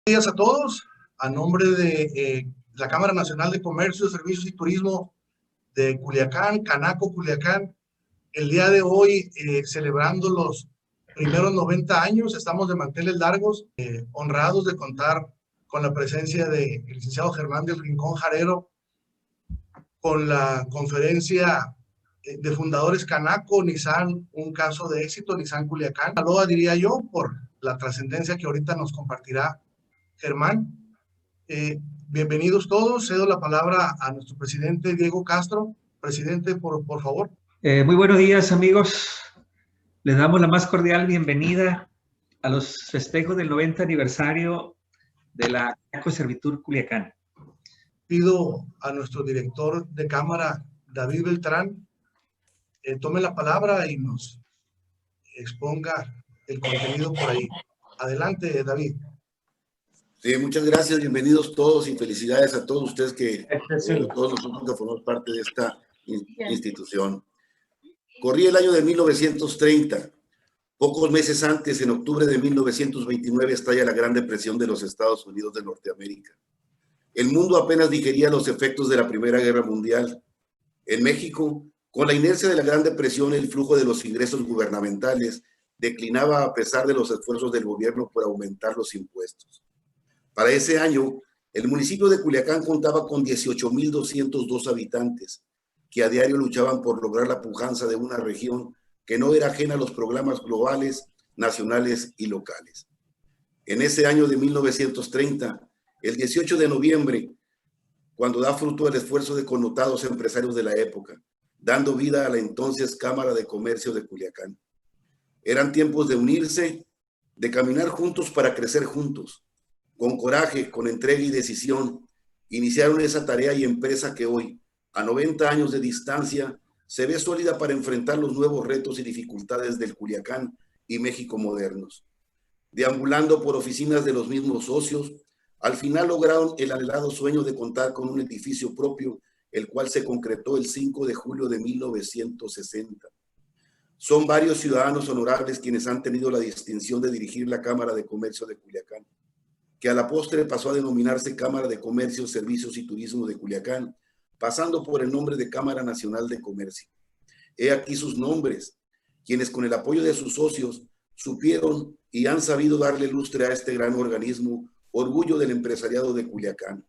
Días a todos. A nombre de la Cámara Nacional de Comercio, Servicios y Turismo de Culiacán, Canaco, Culiacán, el día de hoy celebrando los primeros 90 años, estamos de manteles largos, honrados de contar con la presencia del licenciado Germán del Rincón Jarero, con la conferencia de fundadores Canaco, Nissan, un caso de éxito, Nissan Culiacán. Aloha, diría yo, por la trascendencia que ahorita nos compartirá Germán. Bienvenidos todos. Cedo la palabra a nuestro presidente Diego Castro. Presidente, por favor. Muy buenos días, amigos. Les damos la más cordial bienvenida a los festejos del 90 aniversario de la Canaco Servitur Culiacán. Pido a nuestro director de cámara, David Beltrán, tome la palabra y nos exponga el contenido por ahí. Adelante, David. Sí, muchas gracias, bienvenidos todos y felicidades a todos ustedes que todos nosotros que formamos parte de esta institución. Corría el año de 1930. Pocos meses antes, en octubre de 1929, estalla la Gran Depresión de los Estados Unidos de Norteamérica. El mundo apenas digería los efectos de la Primera Guerra Mundial. En México, con la inercia de la Gran Depresión, el flujo de los ingresos gubernamentales declinaba a pesar de los esfuerzos del gobierno por aumentar los impuestos. Para ese año, el municipio de Culiacán contaba con 18,202 habitantes, que a diario luchaban por lograr la pujanza de una región que no era ajena a los programas globales, nacionales y locales. En ese año de 1930, el 18 de noviembre, cuando da fruto el esfuerzo de connotados empresarios de la época, dando vida a la entonces Cámara de Comercio de Culiacán. Eran tiempos de unirse, de caminar juntos para crecer juntos. Con coraje, con entrega y decisión, iniciaron esa tarea y empresa que hoy, a 90 años de distancia, se ve sólida para enfrentar los nuevos retos y dificultades del Culiacán y México modernos. Deambulando por oficinas de los mismos socios, al final lograron el anhelado sueño de contar con un edificio propio, el cual se concretó el 5 de julio de 1960. Son varios ciudadanos honorables quienes han tenido la distinción de dirigir la Cámara de Comercio de Culiacán, que a la postre pasó a denominarse Cámara de Comercio, Servicios y Turismo de Culiacán, pasando por el nombre de Cámara Nacional de Comercio. He aquí sus nombres, quienes con el apoyo de sus socios supieron y han sabido darle lustre a este gran organismo, orgullo del empresariado de Culiacán.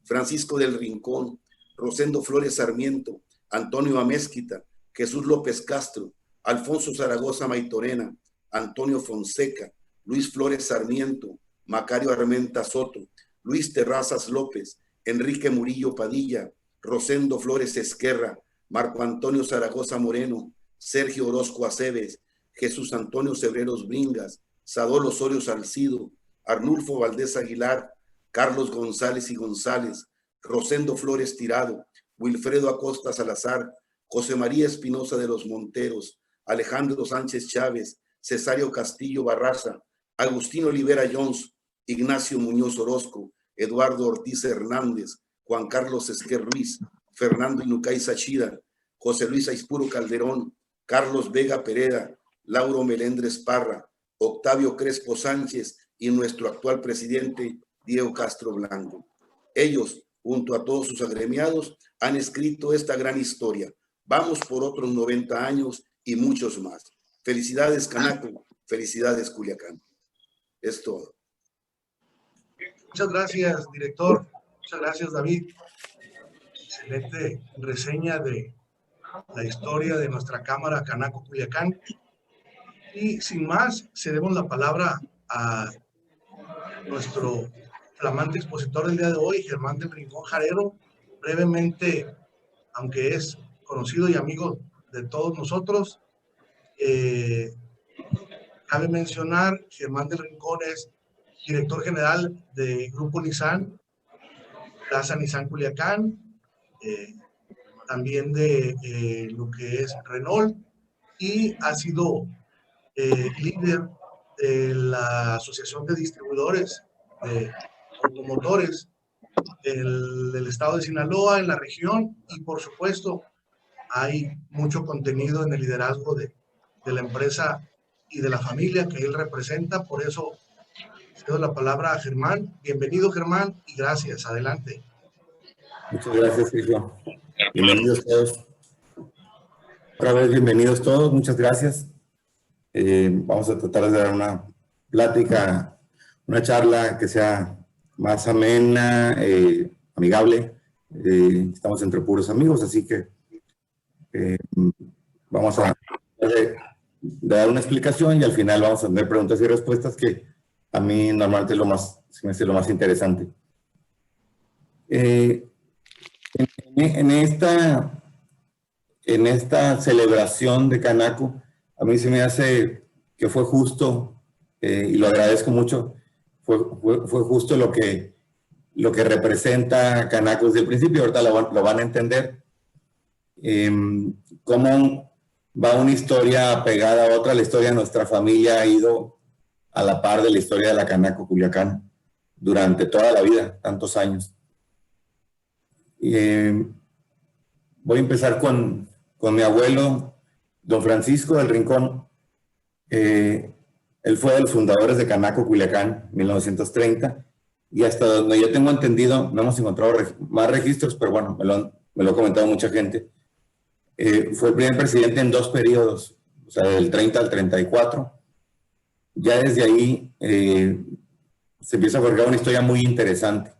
Francisco del Rincón, Rosendo Flores Sarmiento, Antonio Amézquita, Jesús López Castro, Alfonso Zaragoza Maitorena, Antonio Fonseca, Luis Flores Sarmiento, Macario Armenta Soto, Luis Terrazas López, Enrique Murillo Padilla, Rosendo Flores Esquerra, Marco Antonio Zaragoza Moreno, Sergio Orozco Aceves, Jesús Antonio Cebreros Bringas, Sadol Osorio Salcido, Arnulfo Valdés Aguilar, Carlos González y González, Rosendo Flores Tirado, Wilfredo Acosta Salazar, José María Espinosa de los Monteros, Alejandro Sánchez Chávez, Cesario Castillo Barraza, Agustín Olivera Jones, Ignacio Muñoz Orozco, Eduardo Ortiz Hernández, Juan Carlos Esquer Ruiz, Fernando Inucay Sachida, José Luis Aispuro Calderón, Carlos Vega Pereda, Lauro Melendres Parra, Octavio Crespo Sánchez y nuestro actual presidente Diego Castro Blanco. Ellos, junto a todos sus agremiados, han escrito esta gran historia. Vamos por otros 90 años y muchos más. Felicidades, Canaco. Felicidades, Culiacán. Es todo. Muchas gracias, director. Muchas gracias, David. Excelente reseña de la historia de nuestra Cámara Canaco Culiacán. Y sin más, cedemos la palabra a nuestro flamante expositor del día de hoy, Germán del Rincón Jarero. Brevemente, aunque es conocido y amigo de todos nosotros, cabe mencionar, Germán del Rincón es director general de Grupo Nissan, Plaza Nissan Culiacán, también de lo que es Renault, y ha sido líder de la Asociación de Distribuidores de Automotores del estado de Sinaloa, en la región, y por supuesto hay mucho contenido en el liderazgo de la empresa y de la familia que él representa. Por eso Cedo la palabra a Germán. Bienvenido, Germán, y gracias. Adelante. Muchas gracias, Sergio. Bienvenidos todos. Otra vez, bienvenidos todos. Muchas gracias. Vamos a tratar de dar una plática, una charla que sea más amena, amigable. Estamos entre puros amigos, así que vamos a dar una explicación y al final vamos a tener preguntas y respuestas, que a mí normalmente se me hace lo más interesante. En esta celebración de Canaco, a mí se me hace que fue justo, y lo agradezco mucho, fue justo lo que representa Canaco desde el principio. Ahorita lo van a entender. Cómo va una historia pegada a otra. La historia de nuestra familia ha ido a la par de la historia de la Canaco Culiacán durante toda la vida, tantos años. Voy a empezar con mi abuelo, don Francisco del Rincón. Él fue de los fundadores de Canaco Culiacán, 1930, y hasta donde yo tengo entendido, no hemos encontrado más registros, pero bueno, me lo ha comentado mucha gente. Fue el primer presidente en 2 periodos, o sea, del 30 al 34. Ya desde ahí se empieza a forjar una historia muy interesante.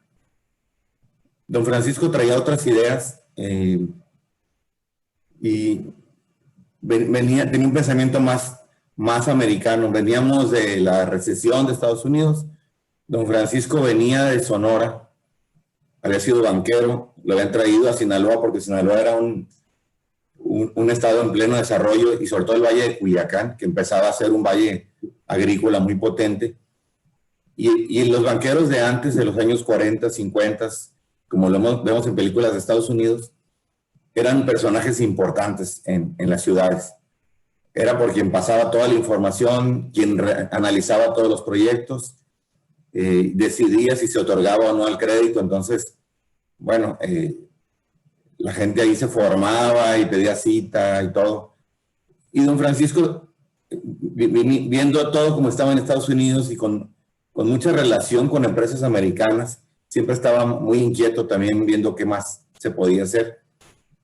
Don Francisco traía otras ideas y tenía un pensamiento más americano. Veníamos de la recesión de Estados Unidos. Don Francisco venía de Sonora, había sido banquero, lo habían traído a Sinaloa porque Sinaloa era un estado en pleno desarrollo, y sobre todo el Valle de Culiacán, que empezaba a ser un valle agrícola muy potente. Y los banqueros de antes, de los años 40, 50, como lo vemos en películas de Estados Unidos, eran personajes importantes en las ciudades. Era por quien pasaba toda la información, quien analizaba todos los proyectos, decidía si se otorgaba o no el crédito. Entonces, bueno, la gente ahí se formaba y pedía cita y todo. Y don Francisco, viendo todo como estaba en Estados Unidos y con mucha relación con empresas americanas, siempre estaba muy inquieto también viendo qué más se podía hacer.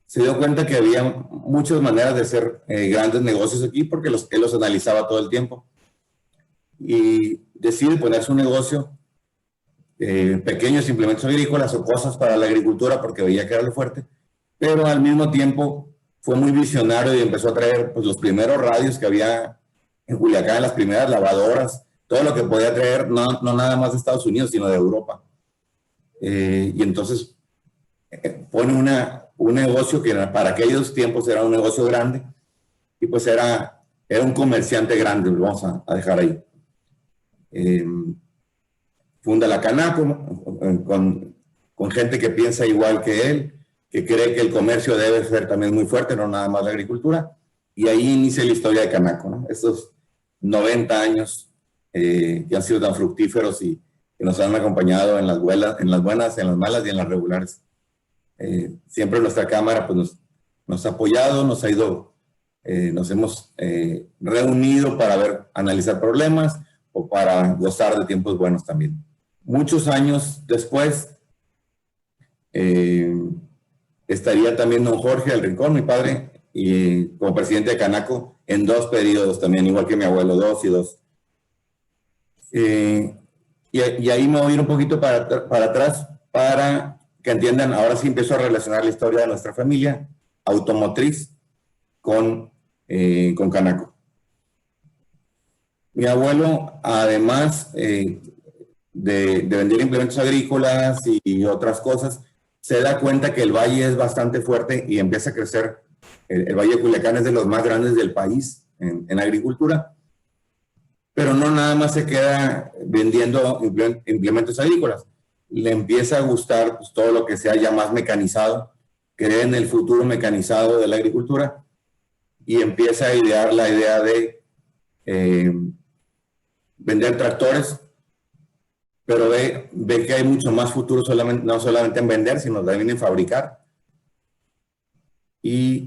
Se dio cuenta que había muchas maneras de hacer grandes negocios aquí, porque él los analizaba todo el tiempo. Y decide ponerse un negocio, pequeños implementos agrícolas o cosas para la agricultura, porque veía que era lo fuerte, pero al mismo tiempo fue muy visionario y empezó a traer pues, los primeros radios que había en Culiacán, las primeras lavadoras, todo lo que podía traer, no nada más de Estados Unidos, sino de Europa. Y entonces pone un negocio que para aquellos tiempos era un negocio grande, y pues era un comerciante grande, lo vamos a dejar ahí. Funda la Canaco con gente que piensa igual que él, que cree que el comercio debe ser también muy fuerte, no nada más la agricultura, y ahí inicia la historia de Canaco, ¿no? Estos 90 años que han sido tan fructíferos y que nos han acompañado en las buenas, en las malas y en las regulares. Siempre nuestra Cámara pues, nos ha apoyado, nos hemos reunido para analizar problemas o para gozar de tiempos buenos también. Muchos años después, estaría también don Jorge del Rincón, mi padre, y como presidente de Canaco en 2 periodos también, igual que mi abuelo, 2 y 2. Y ahí me voy a ir un poquito para atrás para que entiendan. Ahora sí empiezo a relacionar la historia de nuestra familia automotriz con Canaco. Mi abuelo, además de vender implementos agrícolas y otras cosas, se da cuenta que el valle es bastante fuerte y empieza a crecer. El Valle de Culiacán es de los más grandes del país en agricultura, pero no nada más se queda vendiendo implementos agrícolas. Le empieza a gustar pues, todo lo que sea ya más mecanizado, cree en el futuro mecanizado de la agricultura y empieza a idear la idea de vender tractores, pero ve que hay mucho más futuro no solamente en vender, sino también en fabricar. Y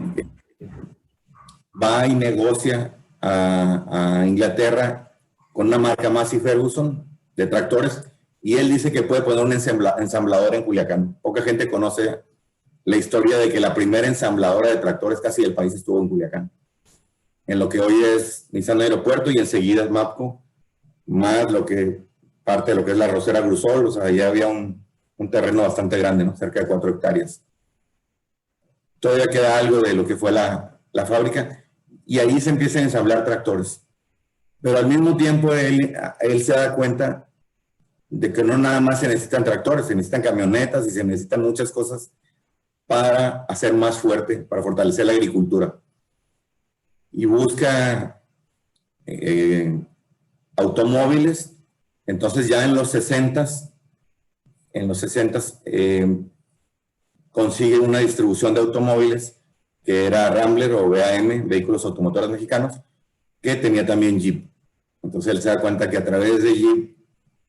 va y negocia a Inglaterra con una marca Massey Ferguson, de tractores, y él dice que puede poner un ensamblador en Culiacán. Poca gente conoce la historia de que la primera ensambladora de tractores casi del país estuvo en Culiacán, en lo que hoy es Nissan Aeropuerto, y enseguida es Mapco, más lo que parte de lo que es la Rosera Grusol. O sea, ya había un terreno bastante grande, ¿no? Cerca de 4 hectáreas. Todavía queda algo de lo que fue la fábrica, y ahí se empiezan a ensamblar tractores. Pero al mismo tiempo él se da cuenta de que no nada más se necesitan tractores, se necesitan camionetas y se necesitan muchas cosas para hacer más fuerte, para fortalecer la agricultura. Y busca automóviles. Entonces ya en los 60s, consigue una distribución de automóviles que era Rambler o BAM, Vehículos Automotores Mexicanos, que tenía también Jeep. Entonces él se da cuenta que a través de Jeep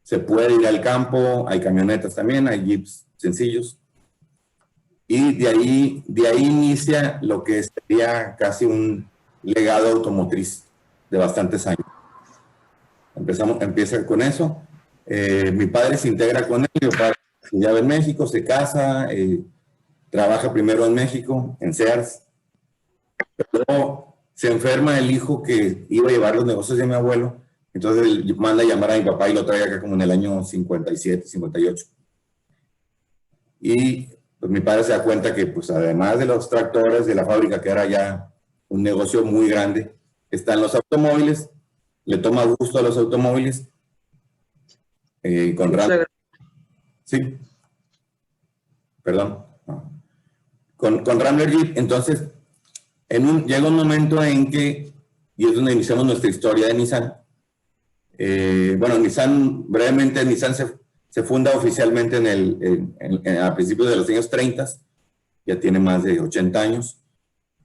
se puede ir al campo, hay camionetas también, hay Jeeps sencillos. Y de ahí inicia lo que sería casi un legado automotriz de bastantes años. Empieza con eso. Mi padre se integra con él, mi padre ya ve en México, se casa, trabaja primero en México, en Sears, pero se enferma el hijo que iba a llevar los negocios de mi abuelo. Entonces él manda a llamar a mi papá y lo trae acá como en el año 57, 58. Y pues mi padre se da cuenta que, pues, además de los tractores, de la fábrica, que era ya un negocio muy grande, están los automóviles, le toma gusto a los automóviles. Con Rambler. Sí. Perdón. Con Rambler Jeep. Entonces, llega un momento en que, y es donde iniciamos nuestra historia de Nissan. Bueno, Nissan, brevemente, Nissan se funda oficialmente a principios de los años 30, ya tiene más de 80 años,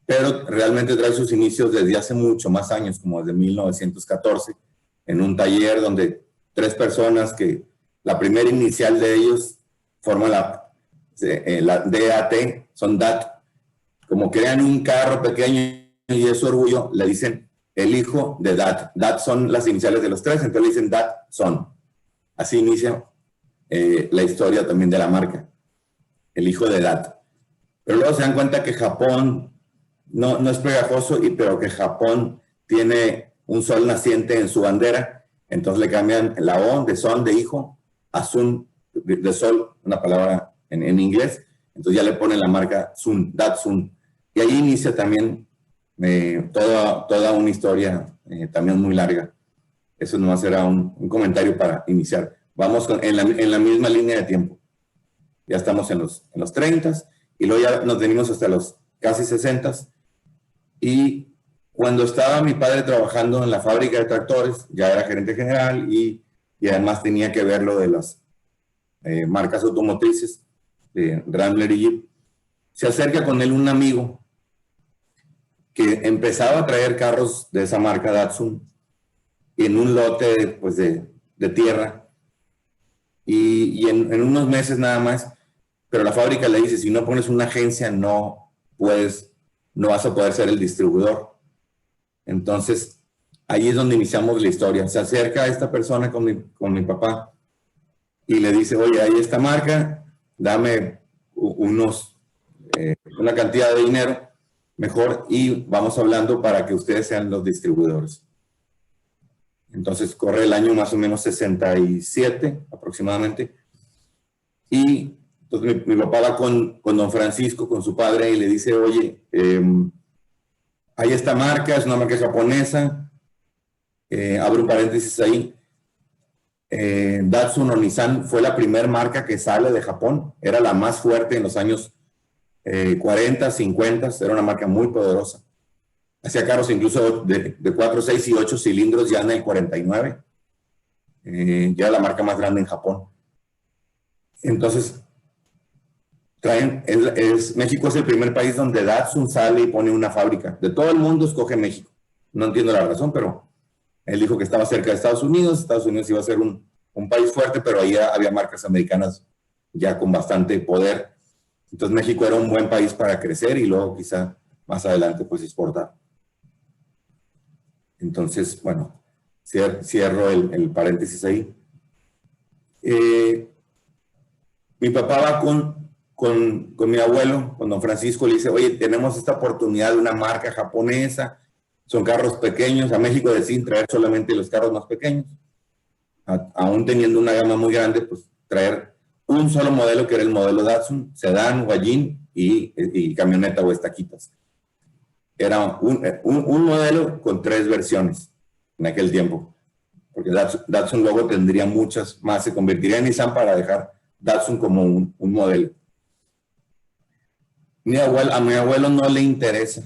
pero realmente trae sus inicios desde hace mucho más años, como desde 1914, en un taller donde 3 personas, que la primera inicial de ellos forman la DAT, son DAT, como crean un carro pequeño y es su orgullo, le dicen el hijo de DAT. DAT son las iniciales de los 3, entonces le dicen DAT son. Así inicia la historia también de la marca, el hijo de DAT. Pero luego se dan cuenta que Japón no es pegajoso, pero que Japón tiene un sol naciente en su bandera, entonces le cambian la O de son, de hijo, a sun, de sol, una palabra en inglés, entonces ya le ponen la marca Sun, DAT Sun. Y ahí inicia también toda una historia también muy larga. Eso nomás era un comentario para iniciar. Vamos en la misma línea de tiempo. Ya estamos en los 30 y luego ya nos venimos hasta los casi 60. Y cuando estaba mi padre trabajando en la fábrica de tractores, ya era gerente general y además tenía que ver lo de las marcas automotrices de Rambler y Jeep. Se acerca con él un amigo que empezaba a traer carros de esa marca Datsun en un lote, pues, de tierra, y en unos meses nada más, pero la fábrica le dice, si no pones una agencia no vas a poder ser el distribuidor. Entonces ahí es donde iniciamos la historia. Se acerca a esta persona con mi papá y le dice, oye, hay esta marca, dame una cantidad de dinero mejor y vamos hablando para que ustedes sean los distribuidores. Entonces corre el año más o menos 67 aproximadamente, y entonces mi papá va con don Francisco, con su padre, y le dice, oye, hay esta marca, es una marca japonesa, abro un paréntesis ahí, Datsun o Nissan fue la primera marca que sale de Japón, era la más fuerte en los años 40, 50, era una marca muy poderosa. Hacía carros incluso de 4, 6 y 8 cilindros ya en el 49. Ya era la marca más grande en Japón. Entonces, México es el primer país donde Datsun sale y pone una fábrica. De todo el mundo escoge México. No entiendo la razón, pero él dijo que estaba cerca de Estados Unidos. Estados Unidos iba a ser un país fuerte, pero ahí había marcas americanas ya con bastante poder. Entonces México era un buen país para crecer y luego quizá más adelante pues exportar. Entonces, bueno, cierro el paréntesis ahí. Mi papá va con mi abuelo, con don Francisco, le dice, oye, tenemos esta oportunidad de una marca japonesa, son carros pequeños, a México deciden traer solamente los carros más pequeños, aún teniendo una gama muy grande, pues traer un solo modelo que era el modelo Datsun, sedán, guayín y camioneta o estaquitas. Era un modelo con 3 versiones en aquel tiempo, porque Datsun luego tendría muchas más, se convertiría en Nissan para dejar Datsun como un modelo. A mi abuelo no le interesa,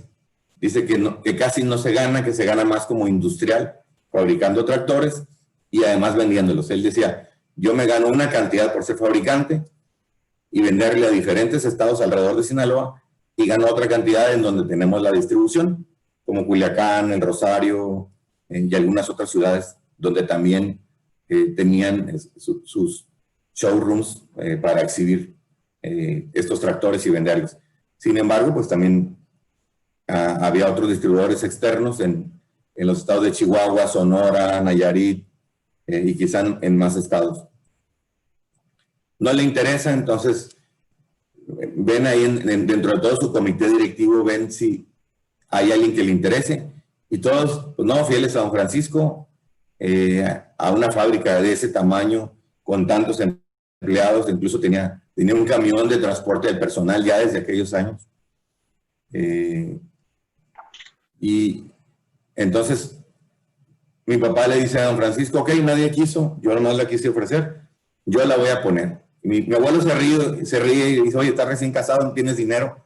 dice que casi no se gana, que se gana más como industrial, fabricando tractores y además vendiéndolos. Él decía, yo me gano una cantidad por ser fabricante y venderle a diferentes estados alrededor de Sinaloa y gano otra cantidad en donde tenemos la distribución, como Culiacán, El Rosario y algunas otras ciudades donde también tenían sus showrooms para exhibir estos tractores y venderlos. Sin embargo, pues también había otros distribuidores externos en los estados de Chihuahua, Sonora, Nayarit y quizá en más estados. No le interesa, entonces ven ahí dentro de todo su comité directivo, ven si hay alguien que le interese y todos, pues no, fieles a don Francisco, a una fábrica de ese tamaño, con tantos empleados, incluso tenía un camión de transporte del personal ya desde aquellos años. Y entonces mi papá le dice a don Francisco, ok, nadie quiso, yo nomás la quise ofrecer, yo la voy a poner. Mi abuelo se ríe y dice, oye, estás recién casado, no tienes dinero.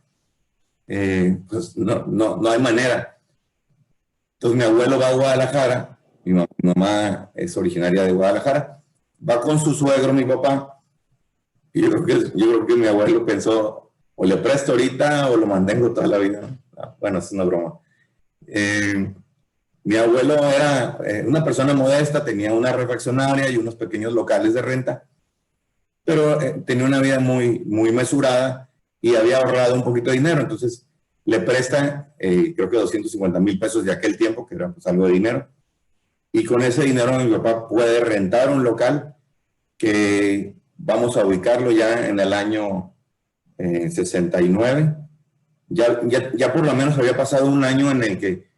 Pues no hay manera. Entonces mi abuelo va a Guadalajara, mi mamá es originaria de Guadalajara, va con su suegro, mi papá, y yo creo que mi abuelo pensó, o le presto ahorita o lo mantengo toda la vida. No, bueno, es una broma. Mi abuelo era una persona modesta, tenía una refaccionaria y unos pequeños locales de renta, pero tenía una vida muy, muy mesurada y había ahorrado un poquito de dinero, entonces le presta, creo que 250,000 pesos de aquel tiempo, que era pues algo de dinero, y con ese dinero mi papá puede rentar un local que vamos a ubicarlo ya en el año 69. Ya por lo menos había pasado un año en el que,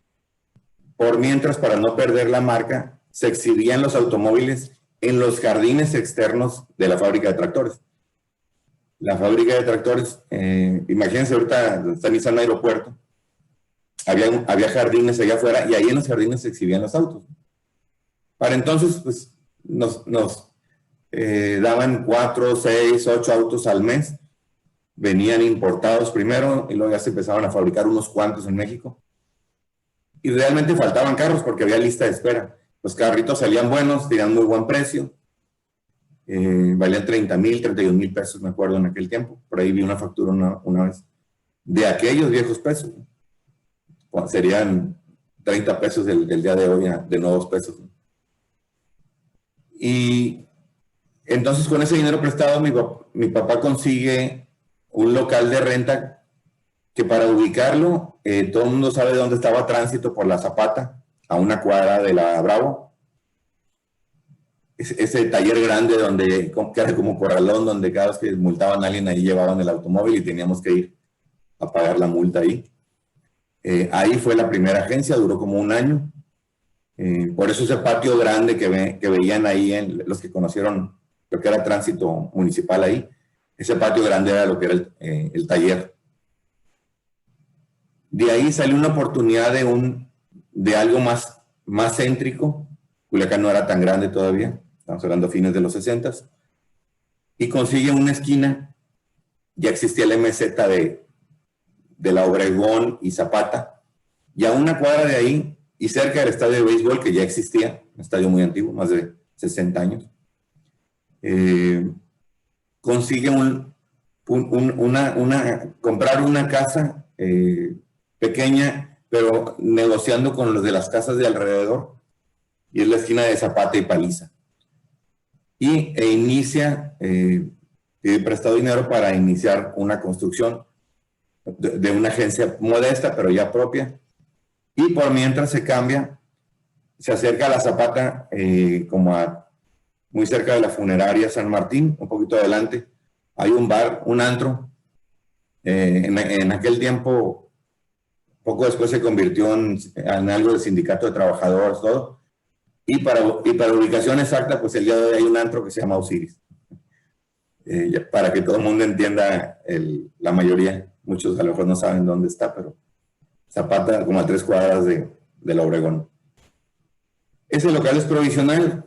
por mientras, para no perder la marca, se exhibían los automóviles en los jardines externos de la fábrica de tractores. La fábrica de tractores, imagínense ahorita, está en Nissan Aeropuerto, había jardines allá afuera y ahí en los jardines se exhibían los autos. Para entonces, pues, nos daban 4, 6, 8 autos al mes. Venían importados primero y luego ya se empezaban a fabricar unos cuantos en México. Y realmente faltaban carros porque había lista de espera. Los carritos salían buenos, tenían muy buen precio. Valían 30,000, 31,000 pesos, me acuerdo, en aquel tiempo. Por ahí vi una factura una vez. De aquellos viejos pesos. Serían 30 pesos del día de hoy, de nuevos pesos. Y entonces con ese dinero prestado mi papá consigue un local de renta que, para ubicarlo, todo el mundo sabe dónde estaba Tránsito por la Zapata, a una cuadra de la Bravo. Ese taller grande que era como corralón, donde cada vez que multaban a alguien ahí llevaban el automóvil y teníamos que ir a pagar la multa ahí. Ahí fue la primera agencia, duró como un año. Por eso ese patio grande que veían ahí, los que conocieron lo que era Tránsito Municipal ahí, ese patio grande era lo que era el taller. De ahí salió una oportunidad de algo más céntrico. Culiacán no era tan grande todavía, estamos hablando a fines de los 60s, y consigue una esquina. Ya existía el MZ de la Obregón y Zapata, y a una cuadra de ahí, y cerca del estadio de béisbol, que ya existía, un estadio muy antiguo, más de 60 años, consigue comprar una casa pequeña, pero negociando con los de las casas de alrededor, y es la esquina de Zapata y Paliza. Inicia, pide prestado dinero para iniciar una construcción de una agencia modesta, pero ya propia, y por mientras se cambia, se acerca a la Zapata como a muy cerca de la funeraria San Martín, un poquito adelante. Hay un bar, un antro. En aquel tiempo, poco después se convirtió en algo del sindicato de trabajadores, todo. Y para ubicación exacta, pues el día de hoy hay un antro que se llama Osiris. Para que todo el mundo entienda, la mayoría, muchos a lo mejor no saben dónde está, pero Zapata, como a 3 cuadras de la Obregón. Ese local es provisional,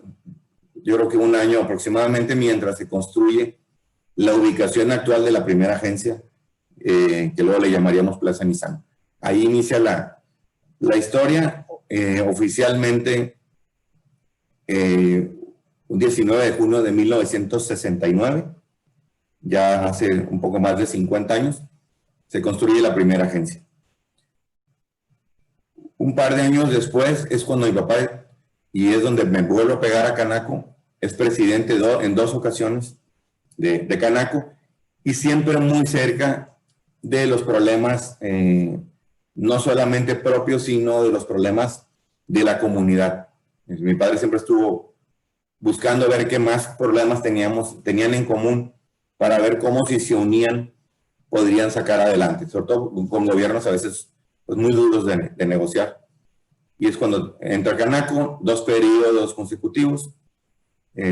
yo creo que un año aproximadamente, mientras se construye la ubicación actual de la primera agencia, que luego le llamaríamos Plaza Nissan. Ahí inicia la historia. Oficialmente, un 19 de junio de 1969, ya hace un poco más de 50 años, se construye la primera agencia. Un par de años después es cuando mi papá, y es donde me vuelvo a pegar a Canaco, es presidente en 2 ocasiones de Canaco, y siempre muy cerca de los problemas, no solamente propios, sino de los problemas de la comunidad. Mi padre siempre estuvo buscando ver qué más problemas tenían en común, para ver cómo, si se unían, podrían sacar adelante, sobre todo con gobiernos a veces pues, muy duros de negociar. Y es cuando entra Canaco, 2 periodos consecutivos,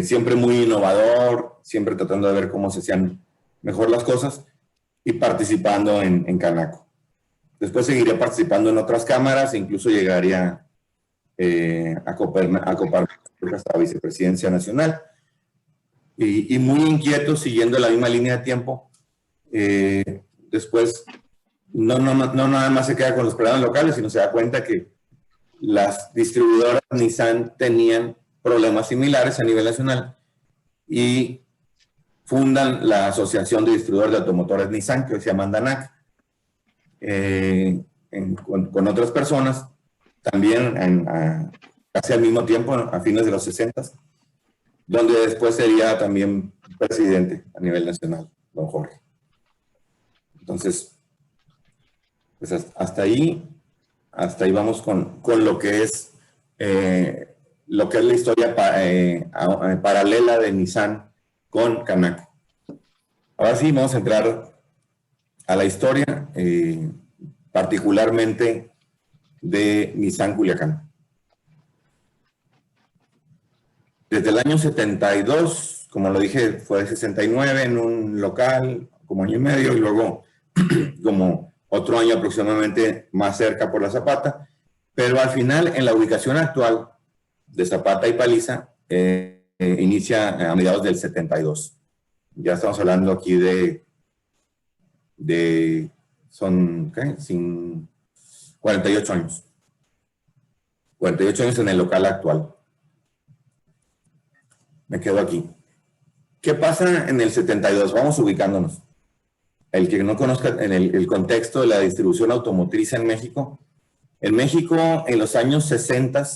siempre muy innovador, siempre tratando de ver cómo se hacían mejor las cosas, y participando en Canaco. Después seguiría participando en otras cámaras, e incluso llegaría a copar hasta la vicepresidencia nacional. Y muy inquieto, siguiendo la misma línea de tiempo. Después, no nada más se queda con los problemas locales, sino se da cuenta que las distribuidoras Nissan tenían problemas similares a nivel nacional y fundan la Asociación de Distribuidores de Automotores Nissan, que hoy se llama ANDANAC, con otras personas, también casi al mismo tiempo, a fines de los 60, donde después sería también presidente a nivel nacional, don Jorge. Entonces, pues hasta ahí vamos con lo que es la historia paralela de Nissan con Canaco. Ahora sí, vamos a entrar a la historia, particularmente de Nissan Culiacán. Desde el año 72, como lo dije, fue de 69 en un local, como año y medio, y luego como otro año aproximadamente más cerca por la Zapata, pero al final, en la ubicación actual de Zapata y Paliza, inicia a mediados del 72. Ya estamos hablando aquí son, ¿qué? 48 años. 48 años en el local actual. Me quedo aquí. ¿Qué pasa en el 72? Vamos ubicándonos. El que no conozca en el contexto de la distribución automotriz en México. En México, en los años 60,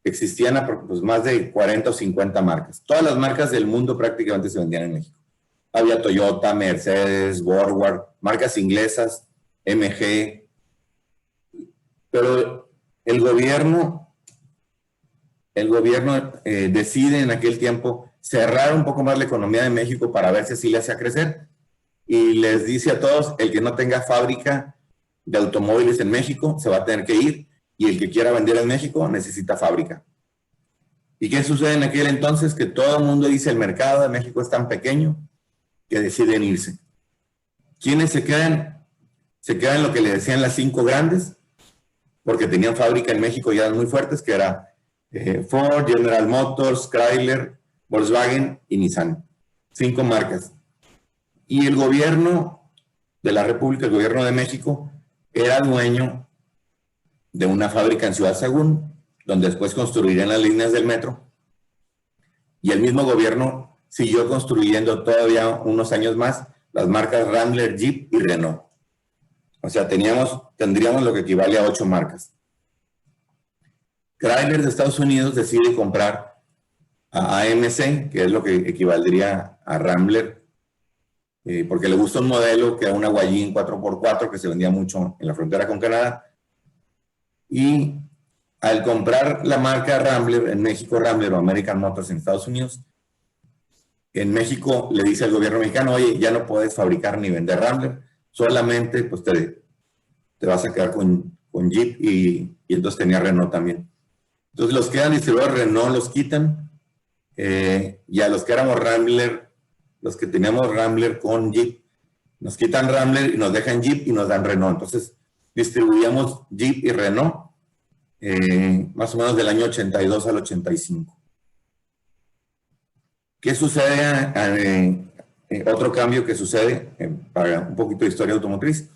existían pues, más de 40 o 50 marcas. Todas las marcas del mundo prácticamente se vendían en México. Había Toyota, Mercedes, Borgward, marcas inglesas, MG. Pero el gobierno decide en aquel tiempo cerrar un poco más la economía de México para ver si así le hacía crecer. Y les dice a todos, el que no tenga fábrica de automóviles en México se va a tener que ir, y el que quiera vender en México necesita fábrica. ¿Y qué sucede en aquel entonces? Que todo el mundo dice, el mercado de México es tan pequeño que deciden irse. ¿Quiénes se quedan? Se quedan lo que le decían las 5 grandes, porque tenían fábrica en México ya muy fuertes, que era Ford, General Motors, Chrysler, Volkswagen y Nissan. 5 marcas. Y el gobierno de la República, el gobierno de México, era dueño de una fábrica en Ciudad Sagún, donde después construirían las líneas del metro. Y el mismo gobierno siguió construyendo todavía unos años más las marcas Rambler, Jeep y Renault. O sea, tendríamos lo que equivale a 8 marcas. Chrysler de Estados Unidos decide comprar a AMC, que es lo que equivaldría a Rambler, porque le gusta un modelo que era una Guayín 4x4 que se vendía mucho en la frontera con Canadá. Y al comprar la marca Rambler en México, Rambler o American Motors en Estados Unidos, en México le dice al gobierno mexicano, oye, ya no puedes fabricar ni vender Rambler, solamente pues te vas a quedar con Jeep y entonces tenía Renault también. Entonces los que eran distribuidores Renault los quitan y a los que éramos Rambler, los que teníamos Rambler con Jeep, nos quitan Rambler y nos dejan Jeep y nos dan Renault. Entonces distribuíamos Jeep y Renault más o menos del año 82 al 85. ¿Qué sucede? Otro cambio que sucede, para un poquito de historia automotriz.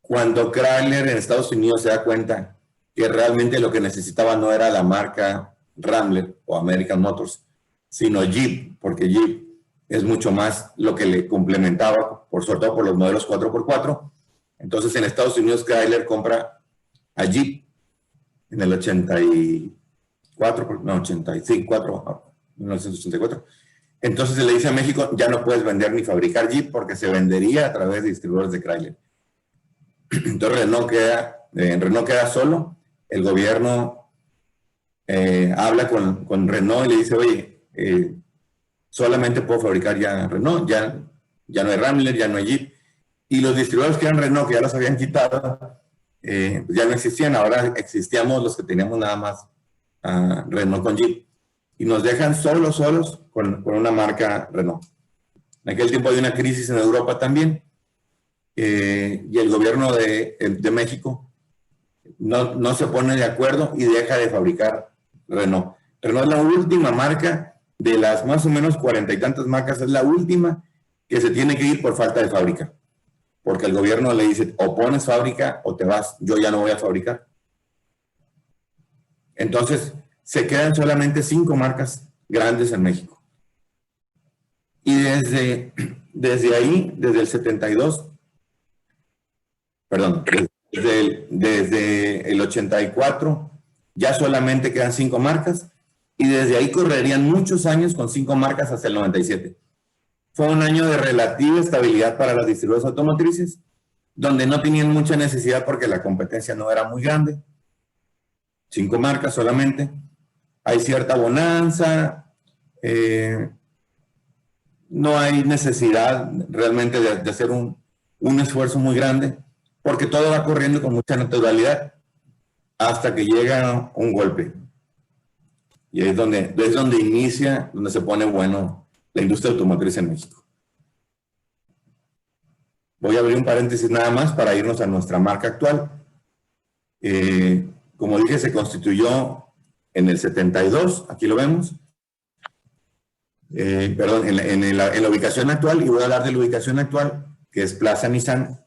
Cuando Chrysler en Estados Unidos se da cuenta que realmente lo que necesitaba no era la marca Rambler o American Motors, sino Jeep, porque Jeep es mucho más lo que le complementaba, sobre todo por los modelos 4x4. Entonces en Estados Unidos Chrysler compra a Jeep en el 1984. Entonces se le dice a México, ya no puedes vender ni fabricar Jeep porque se vendería a través de distribuidores de Chrysler. Entonces Renault queda solo. El gobierno habla con Renault y le dice, oye, solamente puedo fabricar ya Renault, ya no hay Rambler, ya no hay Jeep. Y los distribuidores que eran Renault, que ya los habían quitado, ya no existían. Ahora existíamos los que teníamos nada más Renault con Jeep. Y nos dejan solos con una marca Renault. En aquel tiempo había una crisis en Europa también. Y el gobierno de México no se pone de acuerdo y deja de fabricar Renault. Renault es la última marca de las más o menos 40 y tantas marcas, es la última que se tiene que ir por falta de fábrica. Porque el gobierno le dice, o pones fábrica o te vas, yo ya no voy a fabricar. Entonces, se quedan solamente 5 marcas grandes en México. Y desde ahí, desde el 72, perdón, desde el 84, ya solamente quedan 5 marcas, y desde ahí correrían muchos años con 5 marcas hasta el 97. Fue un año de relativa estabilidad para las distribuidoras automotrices, donde no tenían mucha necesidad porque la competencia no era muy grande. 5 marcas solamente. Hay cierta bonanza, no hay necesidad realmente de hacer un esfuerzo muy grande, porque todo va corriendo con mucha naturalidad hasta que llega un golpe. Y es donde inicia, donde se pone bueno la industria automotriz en México. Voy a abrir un paréntesis nada más para irnos a nuestra marca actual. Como dije, se constituyó en el 72, aquí lo vemos. Perdón, en la ubicación actual, y voy a hablar de la ubicación actual, que es Plaza Nissan.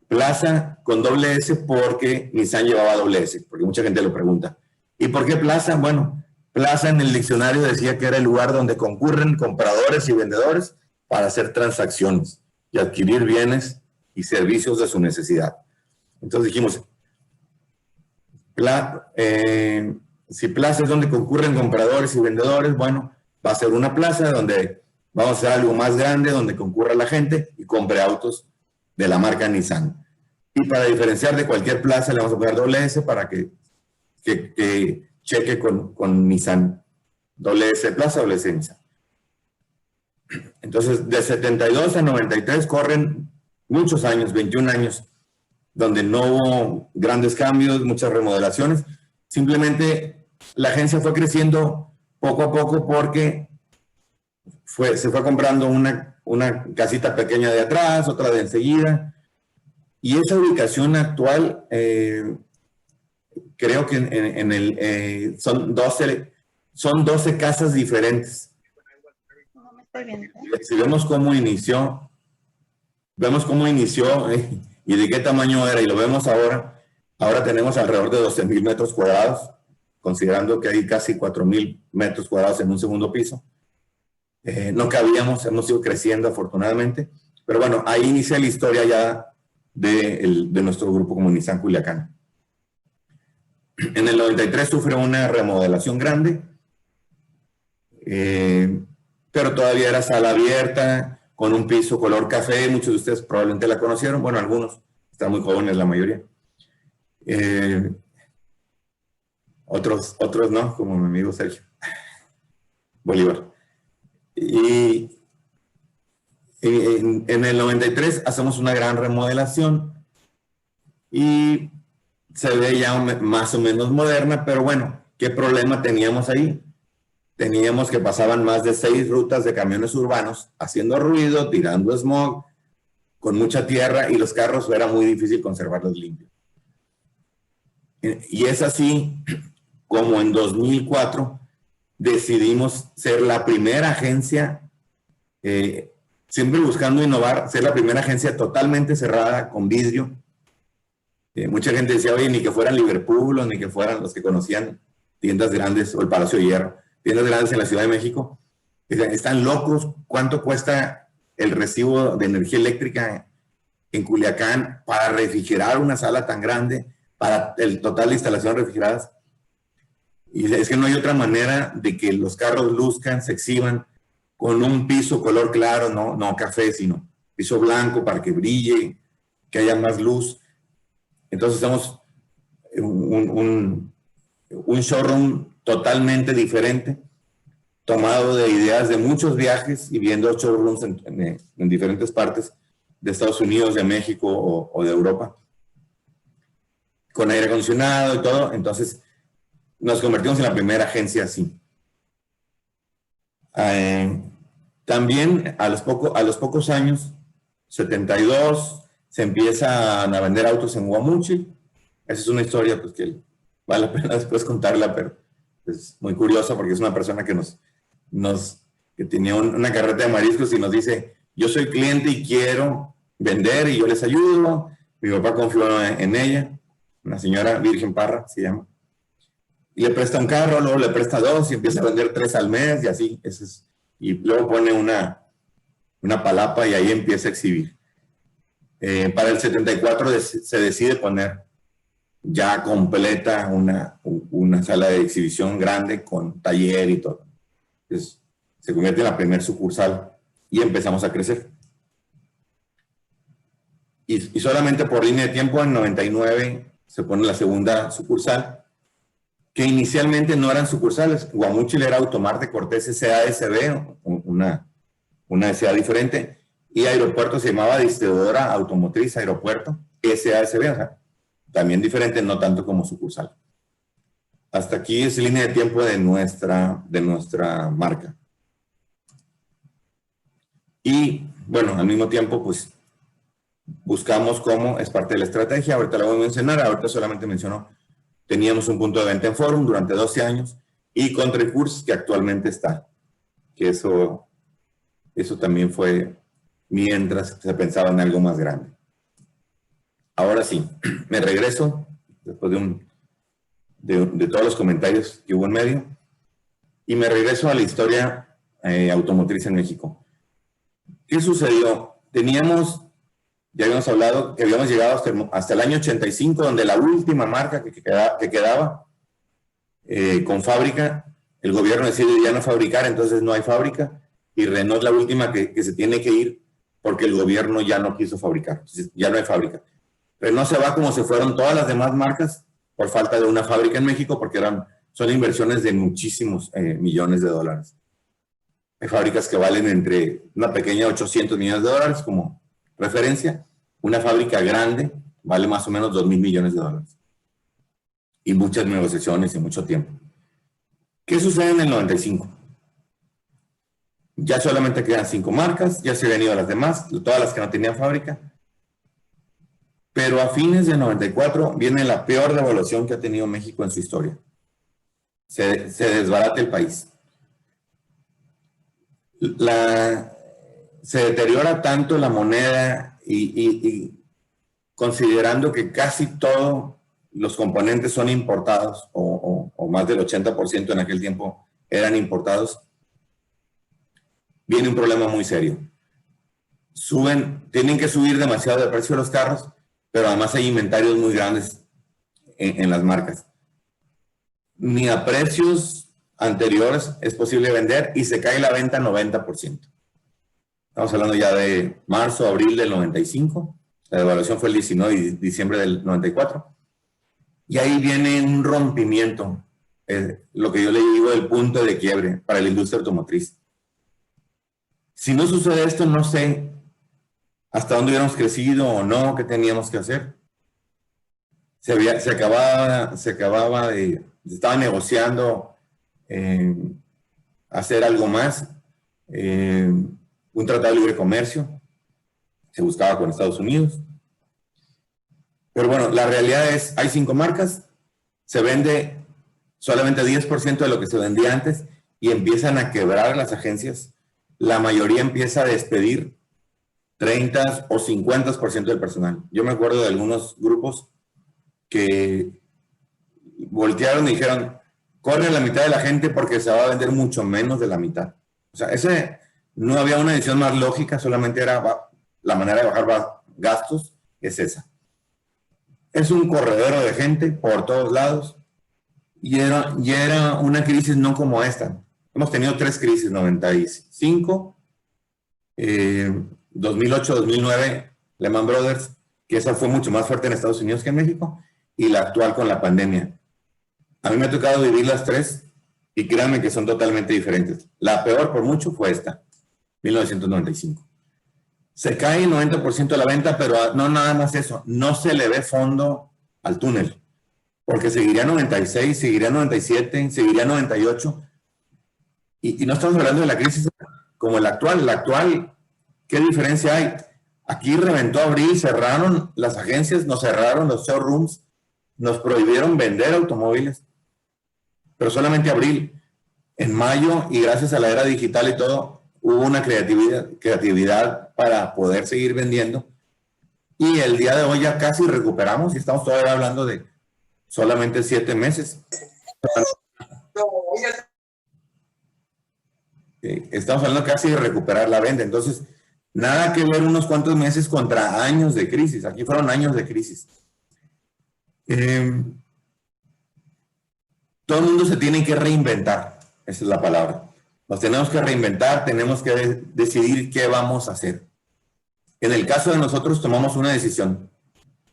Plaza con doble S porque Nissan llevaba doble S, porque mucha gente lo pregunta. ¿Y por qué Plaza? Bueno, Plaza en el diccionario decía que era el lugar donde concurren compradores y vendedores para hacer transacciones y adquirir bienes y servicios de su necesidad. Entonces dijimos, si plaza es donde concurren compradores y vendedores, bueno, va a ser una plaza donde vamos a hacer algo más grande, donde concurra la gente y compre autos de la marca Nissan. Y para diferenciar de cualquier plaza le vamos a poner doble S para que cheque con Nissan. Doble S plaza, doble S Nissan. Entonces, de 72 a 93 corren muchos años, 21 años, donde no hubo grandes cambios, muchas remodelaciones. Simplemente la agencia fue creciendo poco a poco porque se fue comprando una casita pequeña de atrás, otra de enseguida. Y esa ubicación actual, creo que son 12 casas diferentes. No me estoy viendo. Si vemos cómo inició y de qué tamaño era, y lo vemos ahora tenemos alrededor de 12,000 metros cuadrados, considerando que hay casi 4,000 metros cuadrados en un segundo piso. No cabíamos, hemos ido creciendo afortunadamente, pero bueno, ahí inicia la historia ya de nuestro grupo como Nissan Culiacán. En el 93 sufre una remodelación grande, pero todavía era sala abierta, con un piso color café. Muchos de ustedes probablemente la conocieron, bueno, algunos, están muy jóvenes la mayoría. Otros no, como mi amigo Sergio Bolívar. Y en el 93 hacemos una gran remodelación y se ve ya más o menos moderna, pero bueno, ¿qué problema teníamos ahí? Teníamos que pasaban más de 6 rutas de camiones urbanos haciendo ruido, tirando smog, con mucha tierra, y los carros era muy difícil conservarlos limpios. Y es así como en 2004 decidimos ser la primera agencia, siempre buscando innovar, ser la primera agencia totalmente cerrada, con vidrio. Mucha gente decía, oye, ni que fueran Liverpool o ni que fueran los que conocían tiendas grandes o el Palacio de Hierro, tiendas grandes en la Ciudad de México. Están locos, ¿cuánto cuesta el recibo de energía eléctrica en Culiacán para refrigerar una sala tan grande, para el total de instalaciones refrigeradas? Y es que no hay otra manera de que los carros luzcan, se exhiban con un piso color claro, no café, sino piso blanco para que brille, que haya más luz. Entonces hacemos un showroom totalmente diferente, tomado de ideas de muchos viajes y viendo showrooms en diferentes partes de Estados Unidos, de México o de Europa, con aire acondicionado y todo. Entonces nos convertimos en la primera agencia así. También a los pocos años, 72, se empiezan a vender autos en Guamúchil. Esa es una historia pues, que vale la pena después contarla, pero es muy curiosa porque es una persona que que tenía una carreta de mariscos y nos dice, yo soy cliente y quiero vender y yo les ayudo. Mi papá confió en ella, una señora Virgen Parra se llama. Y le presta un carro, luego le presta 2 y empieza a vender 3 al mes y así. Y luego pone una palapa y ahí empieza a exhibir. Para el 74 se decide poner ya completa una sala de exhibición grande con taller y todo. Entonces, se convierte en la primera sucursal y empezamos a crecer. Y solamente por línea de tiempo, en 99 se pone la segunda sucursal, que inicialmente no eran sucursales. Guamúchil era Automar de Cortés SASB, una SA diferente, y Aeropuerto se llamaba Distribuidora Automotriz Aeropuerto SASB, o sea, también diferente, no tanto como sucursal. Hasta aquí es línea de tiempo de nuestra marca. Y bueno, al mismo tiempo, pues buscamos cómo es parte de la estrategia. Ahorita la voy a mencionar, ahorita solamente menciono. Teníamos un punto de venta en Forum durante 12 años y Contrecurs, que actualmente está. Que eso también fue mientras se pensaba en algo más grande. Ahora sí, me regreso, después de todos los comentarios que hubo en medio, y me regreso a la historia automotriz en México. ¿Qué sucedió? Ya habíamos hablado que habíamos llegado hasta el año 85, donde la última marca que quedaba con fábrica, el gobierno decide ya no fabricar, entonces no hay fábrica, y Renault es la última que se tiene que ir porque el gobierno ya no quiso fabricar, entonces ya no hay fábrica. Renault se va como se fueron todas las demás marcas por falta de una fábrica en México, porque son inversiones de muchísimos millones de dólares. Hay fábricas que valen entre una pequeña 800 millones de dólares como referencia. Una fábrica grande vale más o menos 2,000 millones de dólares. Y muchas negociaciones y mucho tiempo. ¿Qué sucede en el 95? Ya solamente quedan 5 marcas, ya se habían ido las demás, todas las que no tenían fábrica. Pero a fines del 94 viene la peor devaluación que ha tenido México en su historia. Se desbarata el país. Se deteriora tanto la moneda y considerando que casi todos los componentes son importados, o más del 80% en aquel tiempo eran importados, viene un problema muy serio. Tienen que subir demasiado de precio los carros, pero además hay inventarios muy grandes en las marcas. Ni a precios anteriores es posible vender y se cae la venta 90%. Estamos hablando ya de marzo, abril del 95. La devaluación fue el 19 de diciembre del 94. Y ahí viene un rompimiento, lo que yo le digo el punto de quiebre para la industria automotriz. Si no sucede esto, no sé hasta dónde hubiéramos crecido o no, qué teníamos que hacer. Estaba negociando hacer algo más, un tratado de libre comercio, se buscaba con Estados Unidos. Pero bueno, la realidad es, hay 5 marcas, se vende solamente 10% de lo que se vendía antes y empiezan a quebrar las agencias. La mayoría empieza a despedir 30 o 50% del personal. Yo me acuerdo de algunos grupos que voltearon y dijeron, corre la mitad de la gente porque se va a vender mucho menos de la mitad. O sea, no había una decisión más lógica, solamente era la manera de bajar gastos, es esa. Es un corredero de gente por todos lados y era una crisis no como esta. Hemos tenido 3 crisis, 95, 2008, 2009, Lehman Brothers, que esa fue mucho más fuerte en Estados Unidos que en México, y la actual con la pandemia. A mí me ha tocado vivir las 3 y créanme que son totalmente diferentes. La peor por mucho fue esta, 1995. Se cae el 90% de la venta, pero no nada más eso, no se le ve fondo al túnel, porque seguiría 96, seguiría 97, seguiría 98, y no estamos hablando de la crisis como la actual, ¿qué diferencia hay? Aquí reventó abril, cerraron las agencias, nos cerraron los showrooms, nos prohibieron vender automóviles, pero solamente abril. En mayo, y gracias a la era digital y todo, hubo una creatividad para poder seguir vendiendo. Y el día de hoy ya casi recuperamos y estamos todavía hablando de solamente 7 meses. Estamos hablando casi de recuperar la venta. Entonces, nada que ver unos cuantos meses contra años de crisis. Aquí fueron años de crisis. Todo el mundo se tiene que reinventar. Esa es la palabra. Nos tenemos que reinventar, tenemos que decidir qué vamos a hacer. En el caso de nosotros tomamos una decisión.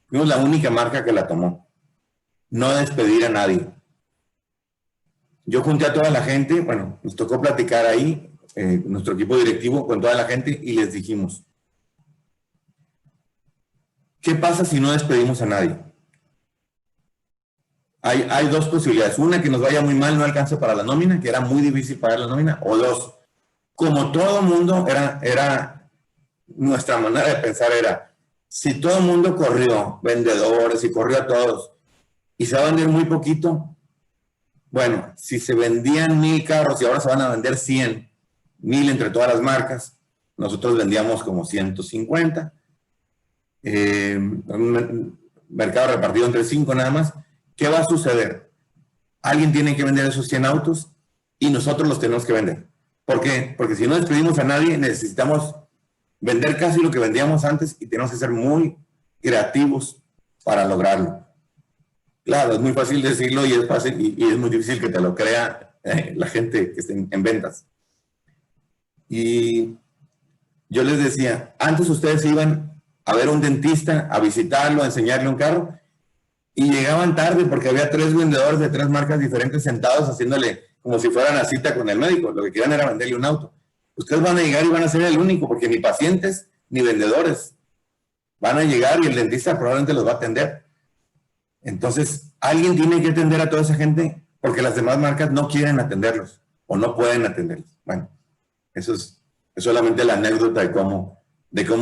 Fuimos la única marca que la tomó. No despedir a nadie. Yo junté a toda la gente, bueno, nos tocó platicar ahí, nuestro equipo directivo con toda la gente y les dijimos, ¿qué pasa si no despedimos a nadie? Hay 2 posibilidades. Una, que nos vaya muy mal, no alcance para la nómina, que era muy difícil pagar la nómina. O 2, como todo mundo, era nuestra manera de pensar era, si todo el mundo corrió, vendedores y corrió a todos, y se va a vender muy poquito, bueno, si se vendían 1000 carros y ahora se van a vender 100, 1000 entre todas las marcas, nosotros vendíamos como 150, un mercado repartido entre 5 nada más. ¿Qué va a suceder? Alguien tiene que vender esos 100 autos y nosotros los tenemos que vender. ¿Por qué? Porque si no despedimos a nadie, necesitamos vender casi lo que vendíamos antes y tenemos que ser muy creativos para lograrlo. Claro, es muy fácil decirlo y es fácil y es muy difícil que te lo crea la gente que esté en ventas. Y yo les decía, antes ustedes iban a ver a un dentista, a visitarlo, a enseñarle un carro, y llegaban tarde porque había 3 vendedores de 3 marcas diferentes sentados haciéndole como si fueran a cita con el médico. Lo que querían era venderle un auto. Ustedes van a llegar y van a ser el único, porque ni pacientes ni vendedores van a llegar y el dentista probablemente los va a atender. Entonces, alguien tiene que atender a toda esa gente porque las demás marcas no quieren atenderlos o no pueden atenderlos. Bueno, eso es solamente la anécdota de cómo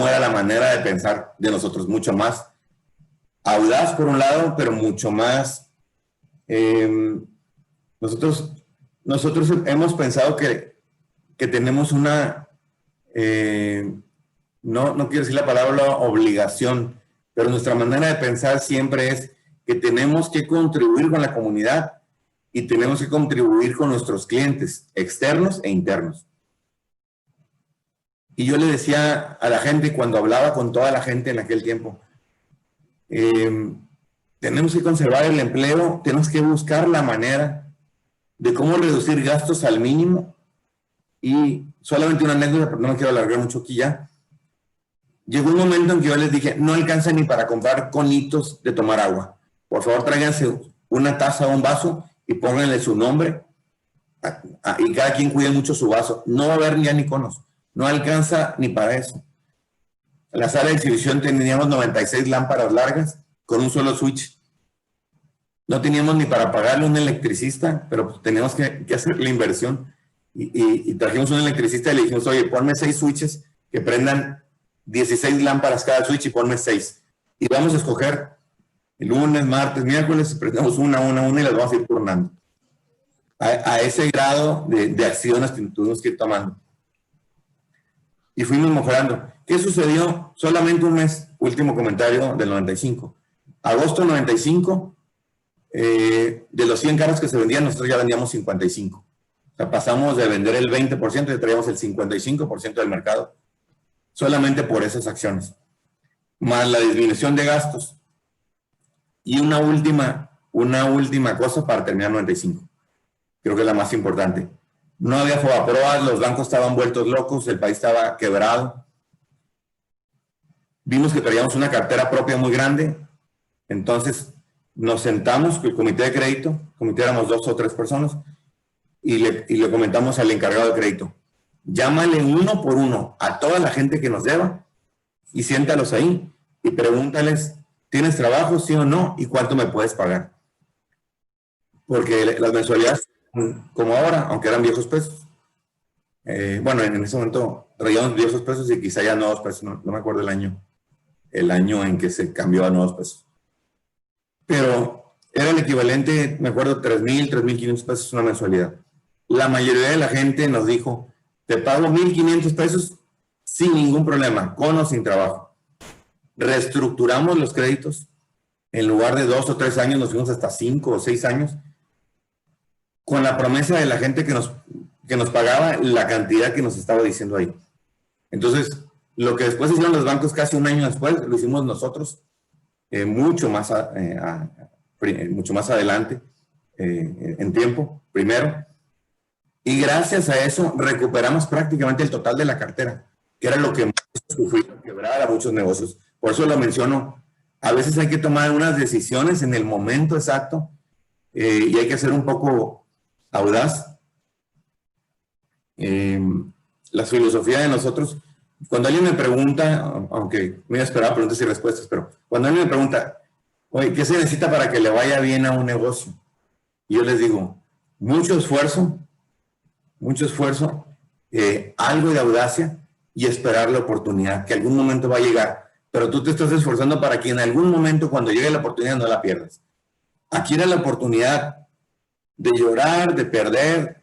era la manera de pensar de nosotros, mucho más audaz por un lado, pero mucho más... nosotros hemos pensado que tenemos una... no quiero decir la palabra obligación, pero nuestra manera de pensar siempre es que tenemos que contribuir con la comunidad y tenemos que contribuir con nuestros clientes externos e internos. Y yo le decía a la gente cuando hablaba con toda la gente en aquel tiempo, tenemos que conservar el empleo, tenemos que buscar la manera de cómo reducir gastos al mínimo. Y solamente una anécdota, pero no me quiero alargar mucho aquí ya. Llegó un momento en que yo les dije, no alcanza ni para comprar conitos de tomar agua. Por favor, tráiganse una taza o un vaso y pónganle su nombre. Y cada quien cuide mucho su vaso. No va a haber ya ni conos. no alcanza ni para eso. En la sala de exhibición teníamos 96 lámparas largas con un solo switch. No teníamos ni para pagarle a un electricista, pero pues teníamos que hacer la inversión. Y trajimos un electricista y le dijimos, oye, ponme 6 switches que prendan 16 lámparas cada switch y ponme 6. Y vamos a escoger el lunes, martes, miércoles, prendemos una y las vamos a ir turnando. A ese grado de acciones que tuvimos que ir tomando. Y fuimos mejorando. ¿Qué sucedió? Solamente un mes, último comentario del 95. Agosto 95, de los 100 carros que se vendían, nosotros ya vendíamos 55. O sea, pasamos de vender el 20% y traíamos el 55% del mercado, solamente por esas acciones. Más la disminución de gastos. Y una última cosa para terminar 95. Creo que es la más importante. No había Fobaproa, los bancos estaban vueltos locos, el país estaba quebrado. Vimos que traíamos una cartera propia muy grande, entonces nos sentamos con el comité de crédito, comité éramos 2 o 3 personas, y le comentamos al encargado de crédito, llámale uno por uno a toda la gente que nos deba y siéntalos ahí y pregúntales, ¿tienes trabajo, sí o no? ¿Y cuánto me puedes pagar? Porque las mensualidades, como ahora, aunque eran viejos pesos, bueno, en ese momento traíamos viejos pesos y quizá ya nuevos pesos, no me acuerdo el año en que se cambió a nuevos pesos. Pero era el equivalente, me acuerdo, 3,000, 3,500 pesos una mensualidad. La mayoría de la gente nos dijo, te pago 1,500 pesos sin ningún problema, con o sin trabajo. Reestructuramos los créditos. En lugar de 2 o 3 años, nos fuimos hasta 5 o 6 años, con la promesa de la gente que nos pagaba la cantidad que nos estaba diciendo ahí. Entonces, lo que después hicieron los bancos casi un año después, lo hicimos nosotros, mucho más adelante en tiempo, primero. Y gracias a eso recuperamos prácticamente el total de la cartera, que era lo que sufrió quebrar a muchos negocios. Por eso lo menciono. A veces hay que tomar unas decisiones en el momento exacto y hay que ser un poco audaz. La filosofía de nosotros, cuando alguien me pregunta, aunque me voy a esperar preguntas y respuestas, pero cuando alguien me pregunta, oye, ¿qué se necesita para que le vaya bien a un negocio? Y yo les digo, mucho esfuerzo, algo de audacia y esperar la oportunidad, que algún momento va a llegar. Pero tú te estás esforzando para que en algún momento, cuando llegue la oportunidad, no la pierdas. Aquí era la oportunidad de llorar, de perder,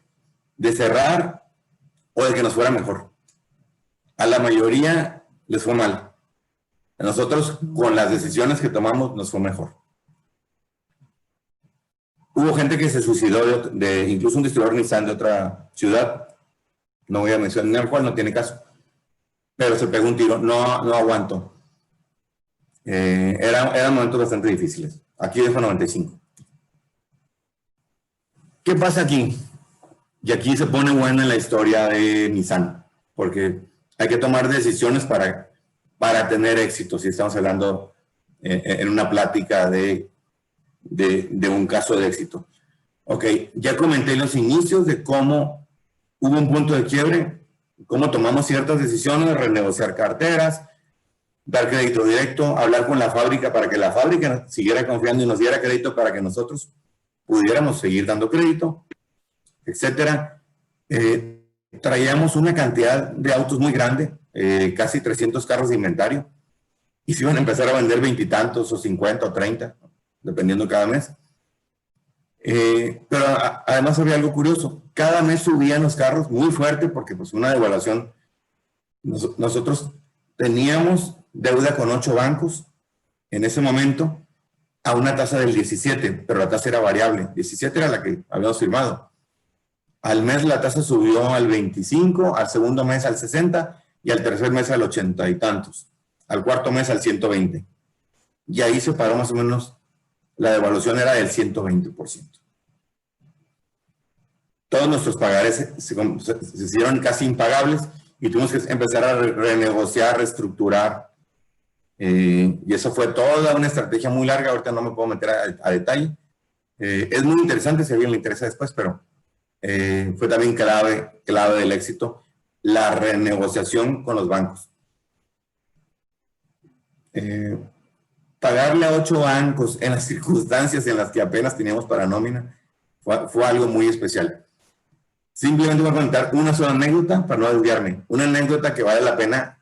de cerrar o de que nos fuera mejor. A la mayoría les fue mal. A nosotros, con las decisiones que tomamos, nos fue mejor. Hubo gente que se suicidó, incluso un distribuidor Nissan de otra ciudad, no voy a mencionar cuál, no tiene caso, pero se pegó un tiro, no aguantó. Eran momentos bastante difíciles. Aquí fue 95. ¿Qué pasa aquí? Y aquí se pone buena la historia de Nissan, porque hay que tomar decisiones para tener éxito, si estamos hablando en una plática de un caso de éxito. Ok, ya comenté los inicios de cómo hubo un punto de quiebre, cómo tomamos ciertas decisiones, renegociar carteras, dar crédito directo, hablar con la fábrica para que la fábrica siguiera confiando y nos diera crédito para que nosotros pudiéramos seguir dando crédito, etcétera. Traíamos una cantidad de autos muy grande, casi 300 carros de inventario, y se iban a empezar a vender 20 y tantos o 50 o 30, dependiendo cada mes. Pero además había algo curioso, cada mes subían los carros muy fuerte porque pues una devaluación. Nosotros teníamos deuda con 8 bancos en ese momento a una tasa del 17, pero la tasa era variable. 17 era la que habíamos firmado. Al mes la tasa subió al 25, al segundo mes al 60 y al tercer mes al 80 y tantos. Al cuarto mes al 120. Y ahí se paró más o menos, la devaluación era del 120%. Todos nuestros pagares se hicieron casi impagables y tuvimos que empezar a renegociar, reestructurar. Y eso fue toda una estrategia muy larga, ahorita no me puedo meter a detalle. Es muy interesante, si a alguien le interesa después, pero fue también clave del éxito. la renegociación con los bancos. Pagarle a 8 bancos en las circunstancias en las que apenas teníamos para nómina fue algo muy especial. Simplemente voy a contar una sola anécdota para no desviarme. Una anécdota que vale la pena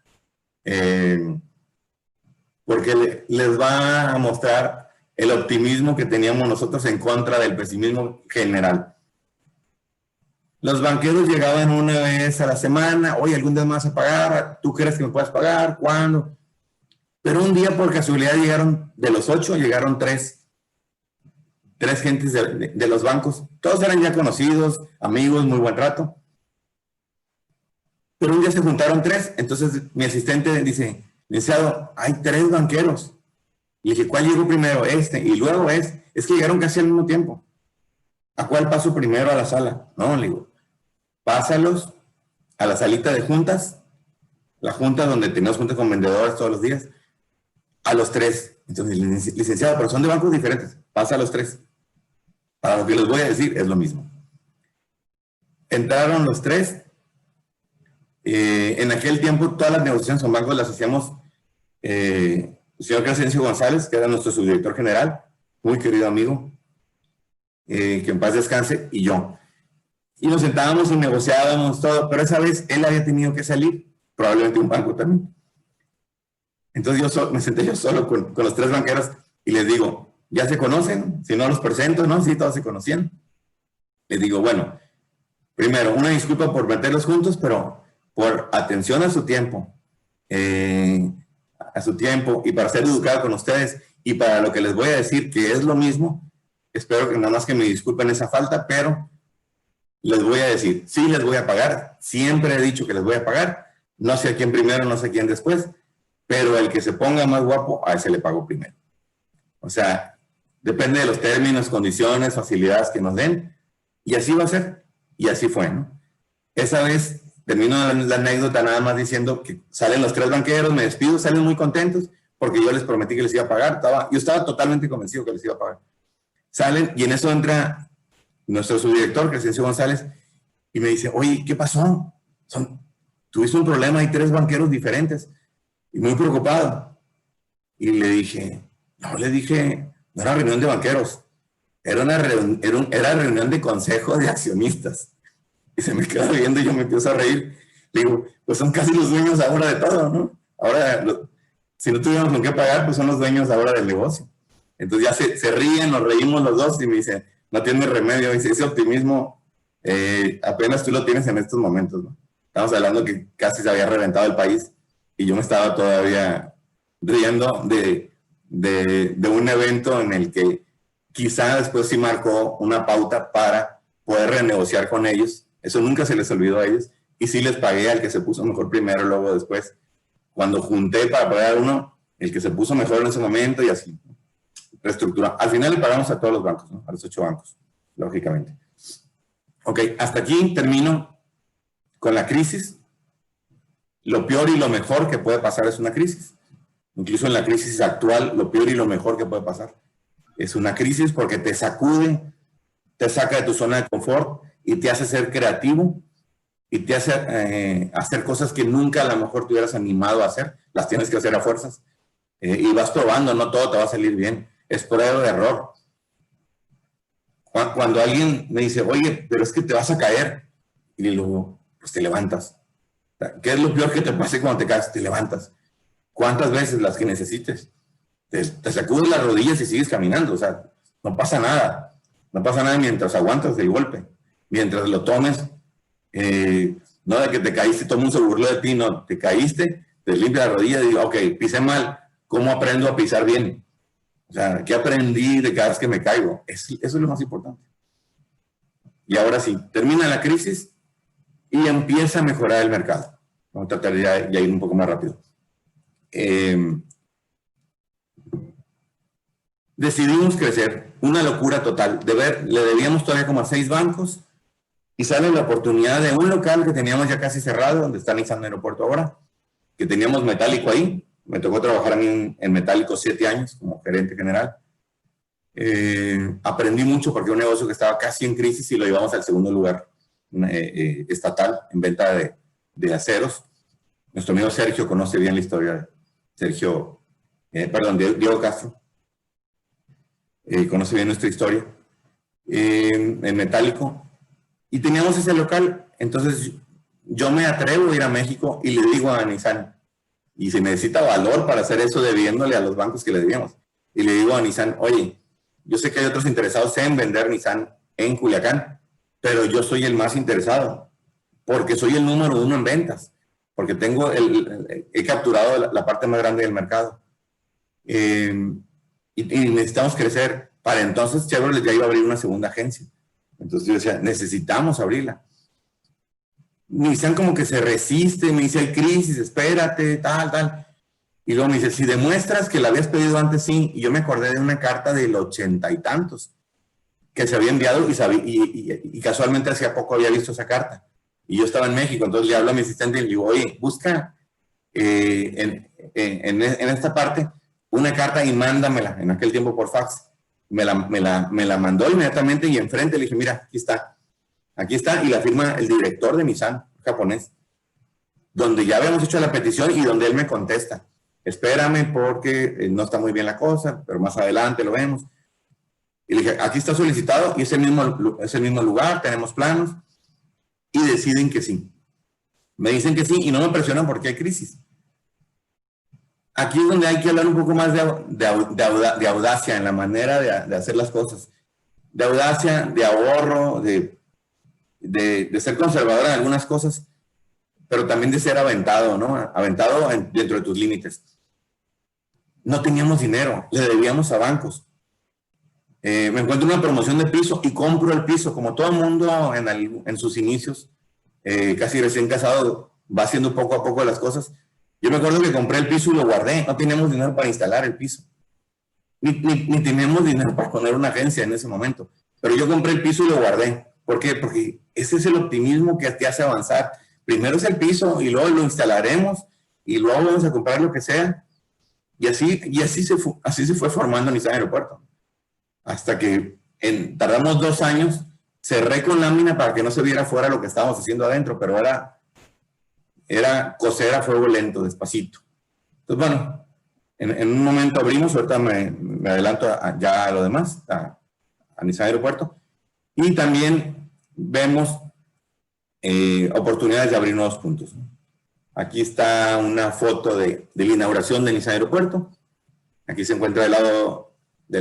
porque les va a mostrar el optimismo que teníamos nosotros en contra del pesimismo general. Los banqueros llegaban una vez a la semana, oye, ¿algún día me vas a pagar? ¿Tú crees que me puedes pagar? ¿Cuándo? Pero un día por casualidad llegaron, de los 8, llegaron 3 gentes de los bancos. Todos eran ya conocidos, amigos, muy buen rato. Pero un día se juntaron 3, entonces mi asistente dice, licenciado, hay 3 banqueros. Y dije, ¿cuál llegó primero? Y luego es que llegaron casi al mismo tiempo. ¿A cuál paso primero a la sala? No, le digo, pásalos a la salita de juntas, la junta donde tenemos juntas con vendedores todos los días, a los 3. Entonces, licenciado, pero son de bancos diferentes, pasa a los 3. Para lo que les voy a decir es lo mismo. Entraron los 3. En aquel tiempo todas las negociaciones con bancos las hacíamos el señor Crescencio González, que era nuestro subdirector general, muy querido amigo, que en paz descanse, y yo. Y nos sentábamos y negociábamos todo, pero esa vez él había tenido que salir, probablemente un banco también. Entonces me senté yo solo con los 3 banqueros y les digo, ¿ya se conocen? Si no los presento, ¿no? Sí, todos se conocían. Les digo, bueno, primero, una disculpa por meterlos juntos, pero por atención a su tiempo, y para ser educado con ustedes, y para lo que les voy a decir, que es lo mismo, espero que nada más que me disculpen esa falta, pero les voy a decir, sí les voy a pagar, siempre he dicho que les voy a pagar, no sé a quién primero, no sé a quién después, pero el que se ponga más guapo, a ese le pago primero. O sea, depende de los términos, condiciones, facilidades que nos den, y así va a ser, y así fue, ¿no? Esa vez termino la anécdota nada más diciendo que salen los 3 banqueros, me despido, salen muy contentos, porque yo les prometí que les iba a pagar, yo estaba totalmente convencido que les iba a pagar. Salen, y en eso entra nuestro subdirector, Crescencio González, y me dice, oye, ¿qué pasó? Tuviste un problema, hay 3 banqueros diferentes, y muy preocupado. Y le dije, no era reunión de banqueros, era reunión de consejo de accionistas. Y se me queda viendo y yo me empiezo a reír. Le digo, pues son casi los dueños ahora de todo, ¿no? Ahora, si no tuviéramos con qué pagar, pues son los dueños ahora del negocio. Entonces ya se ríen, nos reímos los dos y me dicen, no tiene remedio. Dice, ese optimismo apenas tú lo tienes en estos momentos, ¿no? Estamos hablando que casi se había reventado el país y yo me estaba todavía riendo de un evento en el que quizá después sí marcó una pauta para poder renegociar con ellos. Eso nunca se les olvidó a ellos. Y sí les pagué al que se puso mejor primero, luego después. Cuando junté para pagar uno, el que se puso mejor en ese momento y así. Reestructura. Al final le pagamos a todos los bancos, ¿no? A los 8 bancos, lógicamente. Ok, hasta aquí termino con la crisis. Lo peor y lo mejor que puede pasar es una crisis. Incluso en la crisis actual, lo peor y lo mejor que puede pasar es una crisis porque te sacude, te saca de tu zona de confort y te hace ser creativo y te hace hacer cosas que nunca a lo mejor te hubieras animado a hacer. Las tienes que hacer a fuerzas. Y vas probando, no todo te va a salir bien. Es prueba de error. Cuando alguien me dice, oye, pero es que te vas a caer, y luego, pues te levantas. ¿Qué es lo peor que te pase cuando te caes? Te levantas. ¿Cuántas veces? Las que necesites. Te sacudes las rodillas y sigues caminando. O sea, no pasa nada. No pasa nada mientras aguantas el golpe. Mientras lo tomes, no de que te caíste, todo el mundo se burló de ti, no, te caíste, te limpias la rodilla y digo, ok, pisé mal, ¿cómo aprendo a pisar bien? O sea, ¿qué aprendí de cada vez que me caigo? Eso es lo más importante. Y ahora sí, termina la crisis y empieza a mejorar el mercado. Vamos a tratar de ir un poco más rápido. Decidimos crecer, una locura total. Le debíamos todavía como a 6 bancos y sale la oportunidad de un local que teníamos ya casi cerrado, donde está Nissan Aeropuerto ahora, que teníamos Metálico ahí. Me tocó trabajar a mí en Metálico 7 años como gerente general. Aprendí mucho porque era un negocio que estaba casi en crisis y lo llevamos al segundo lugar estatal en venta de aceros. Nuestro amigo Sergio conoce bien la historia. Diego Castro. Conoce bien nuestra historia. En metálico. Y teníamos ese local. Entonces yo me atrevo a ir a México y le digo a Nissan, y se necesita valor para hacer eso debiéndole a los bancos que le debíamos. Y le digo a Nissan, oye, yo sé que hay otros interesados en vender Nissan en Culiacán, pero yo soy el más interesado, porque soy el número 1 en ventas, porque he capturado la parte más grande del mercado. Y necesitamos crecer. Para entonces Chevrolet ya iba a abrir una segunda agencia. Entonces yo decía, necesitamos abrirla. Nissan como que se resiste, me dice, hay crisis, espérate, tal. Y luego me dice, si demuestras que la habías pedido antes, sí. Y yo me acordé de una carta del 80 y tantos que se había enviado y casualmente hacía poco había visto esa carta. Y yo estaba en México, entonces le hablo a mi asistente y le digo, oye, busca en esta parte una carta y mándamela, en aquel tiempo por fax. Me la mandó inmediatamente y enfrente le dije, mira, aquí está, y la firma el director de Nissan, japonés, donde ya habíamos hecho la petición y donde él me contesta, espérame porque no está muy bien la cosa, pero más adelante lo vemos. Y le dije, aquí está solicitado y es el mismo lugar, tenemos planos, y deciden que sí. Me dicen que sí y no me presionan porque hay crisis. Aquí es donde hay que hablar un poco más de audacia en la manera de hacer las cosas. De audacia, de ahorro, de ser conservador en algunas cosas, pero también de ser aventado, ¿no? Aventado dentro de tus límites. No teníamos dinero, le debíamos a bancos. Me encuentro una promoción de piso y compro el piso, como todo el mundo en sus inicios, casi recién casado, va haciendo poco a poco las cosas. Yo me acuerdo que compré el piso y lo guardé, no teníamos dinero para instalar el piso, ni teníamos dinero para poner una agencia en ese momento, pero yo compré el piso y lo guardé. ¿Por qué? Porque ese es el optimismo que te hace avanzar. Primero es el piso y luego lo instalaremos y luego vamos a comprar lo que sea. Y así se fue formando Nissan Aeropuerto. Hasta que tardamos 2 años, cerré con lámina para que no se viera fuera lo que estábamos haciendo adentro, pero era coser a fuego lento, despacito. Entonces, bueno, en un momento abrimos, ahorita me adelanto ya a lo demás, a Nissan Aeropuerto. Y también vemos oportunidades de abrir nuevos puntos. Aquí está una foto de la inauguración de Nissan Aeropuerto. Aquí se encuentra del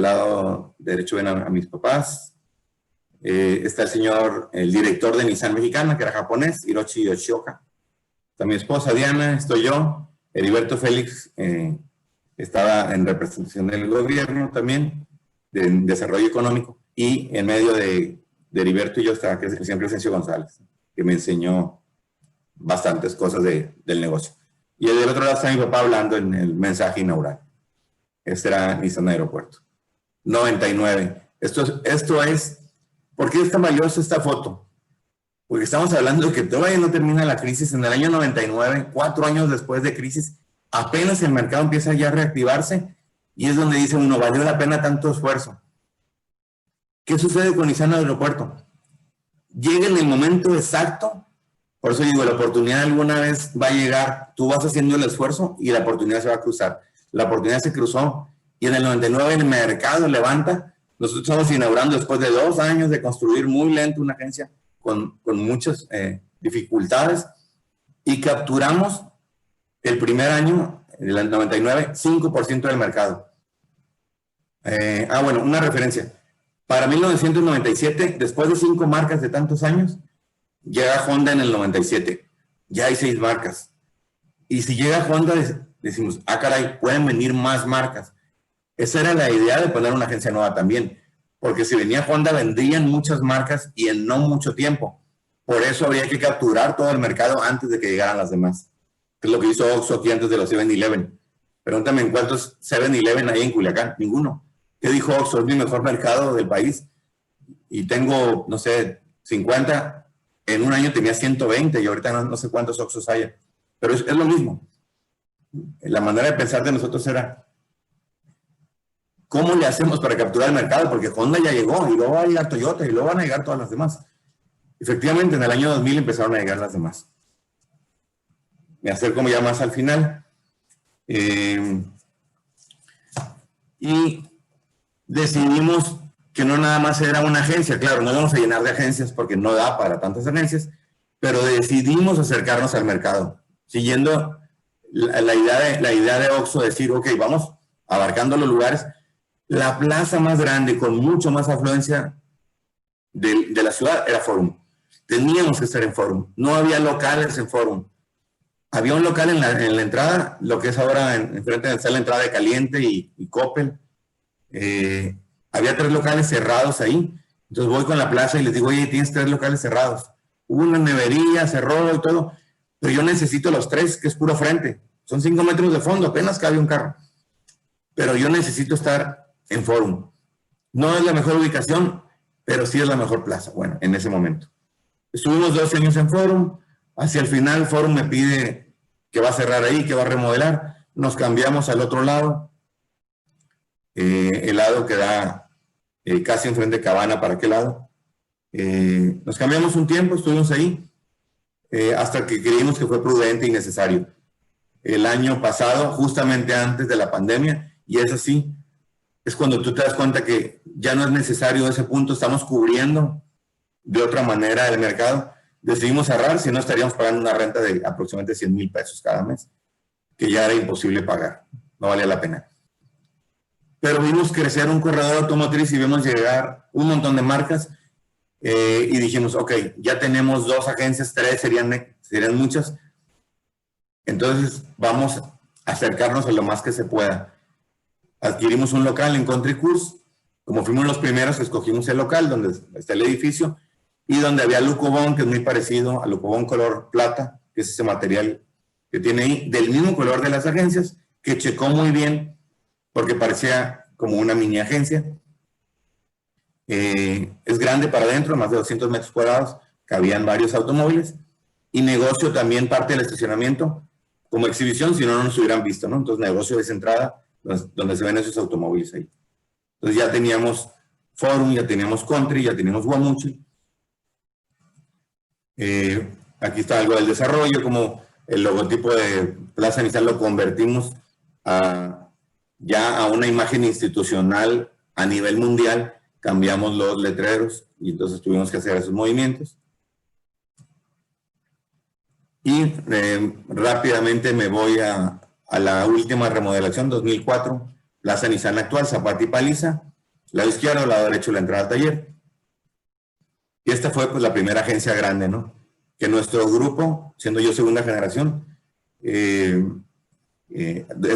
lado derecho, ven a mis papás. Está el director de Nissan Mexicana, que era japonés, Hiroshi Yoshioka. Está mi esposa Diana, estoy yo. Heriberto Félix estaba en representación del gobierno también, de desarrollo económico. Y en medio de Heriberto y yo estaba siempre Crescencio González, que me enseñó bastantes cosas del negocio. Y del otro lado está mi papá hablando en el mensaje inaugural. Este era Nissan Aeropuerto. 99. Esto es, ¿por qué es tan valiosa esta foto? Porque estamos hablando de que todavía no termina la crisis. En el año 99, 4 años después de crisis, apenas el mercado empieza ya a reactivarse y es donde dice uno, valió la pena tanto esfuerzo. ¿Qué sucede con Nissan Aeropuerto? Llega en el momento exacto, por eso digo, la oportunidad alguna vez va a llegar, tú vas haciendo el esfuerzo y la oportunidad se va a cruzar. La oportunidad se cruzó y en el 99 el mercado levanta. Nosotros estamos inaugurando después de 2 años de construir muy lento una agencia con muchas dificultades y capturamos el primer año, en el 99, 5% del mercado. Bueno, una referencia. Para 1997, después de 5 marcas de tantos años, llega Honda en el 97. Ya hay 6 marcas. Y si llega Honda, decimos, caray, pueden venir más marcas. Esa era la idea de poner una agencia nueva también. Porque si venía Honda, vendrían muchas marcas y en no mucho tiempo. Por eso habría que capturar todo el mercado antes de que llegaran las demás. Que es lo que hizo Oxxo aquí antes de los 7-Eleven. Pregúntame en cuántos 7-Eleven hay en Culiacán. Ninguno. ¿Qué dijo Oxxo? Es mi mejor mercado del país. Y tengo, no sé, 50. En un año tenía 120 y ahorita no sé cuántos Oxxos haya. Pero es lo mismo. La manera de pensar de nosotros era, ¿cómo le hacemos para capturar el mercado? Porque Honda ya llegó y luego va a llegar Toyota y luego van a llegar todas las demás. Efectivamente, en el año 2000 empezaron a llegar las demás. me acerco ya más al final. Y decidimos que no nada más era una agencia. Claro, no vamos a llenar de agencias porque no da para tantas agencias, pero decidimos acercarnos al mercado, siguiendo la idea de Oxxo, decir, ok, vamos abarcando los lugares. La plaza más grande, con mucho más afluencia de la ciudad, era Forum. Teníamos que estar en Forum. No había locales en Forum. Había un local en la entrada, lo que es ahora enfrente está la entrada de Caliente y Coppel. Había 3 locales cerrados ahí. Entonces voy con la plaza y les digo, oye, tienes 3 locales cerrados. Hubo una nevería, cerró y todo, pero yo necesito los 3, que es puro frente. Son 5 metros de fondo, apenas cabe un carro. Pero yo necesito estar en Forum. No es la mejor ubicación, pero sí es la mejor plaza. Bueno, en ese momento. Estuvimos 12 años en Forum. Hacia el final, Forum me pide que va a cerrar ahí, que va a remodelar. Nos cambiamos al otro lado. El lado que da casi enfrente de Cabana, ¿para qué lado? Nos cambiamos un tiempo, estuvimos ahí, hasta que creímos que fue prudente y necesario. El año pasado, justamente antes de la pandemia, y es así, es cuando tú te das cuenta que ya no es necesario ese punto, estamos cubriendo de otra manera el mercado. Decidimos cerrar, si no estaríamos pagando una renta de aproximadamente 100,000 pesos cada mes, que ya era imposible pagar, no valía la pena. Pero vimos crecer un corredor automotriz y vimos llegar un montón de marcas y dijimos, ok, ya tenemos 2 agencias, 3 serían muchas, entonces vamos a acercarnos a lo más que se pueda. Adquirimos un local en Country Course, como fuimos los primeros, escogimos el local donde está el edificio y donde había Lucobón, que es muy parecido a Lucobón color plata, que es ese material que tiene ahí, del mismo color de las agencias, que checó muy bien porque parecía como una mini agencia. Es grande para adentro, más de 200 metros cuadrados, cabían varios automóviles, y negocio también parte del estacionamiento como exhibición, si no, no nos hubieran visto, ¿no? Entonces negocio es entrada donde se ven esos automóviles ahí. Entonces ya teníamos Forum, ya teníamos Country, ya teníamos Guamuchil. Aquí está algo del desarrollo, como el logotipo de Plaza Nissan lo convertimos ya a una imagen institucional a nivel mundial. Cambiamos los letreros y entonces tuvimos que hacer esos movimientos. Y rápidamente me voy a la última remodelación, 2004, Plaza Nissan actual, Zapata y Paliza, lado izquierdo, lado derecho, la entrada al taller. Y esta fue pues la primera agencia grande, ¿no? Que nuestro grupo, siendo yo segunda generación, es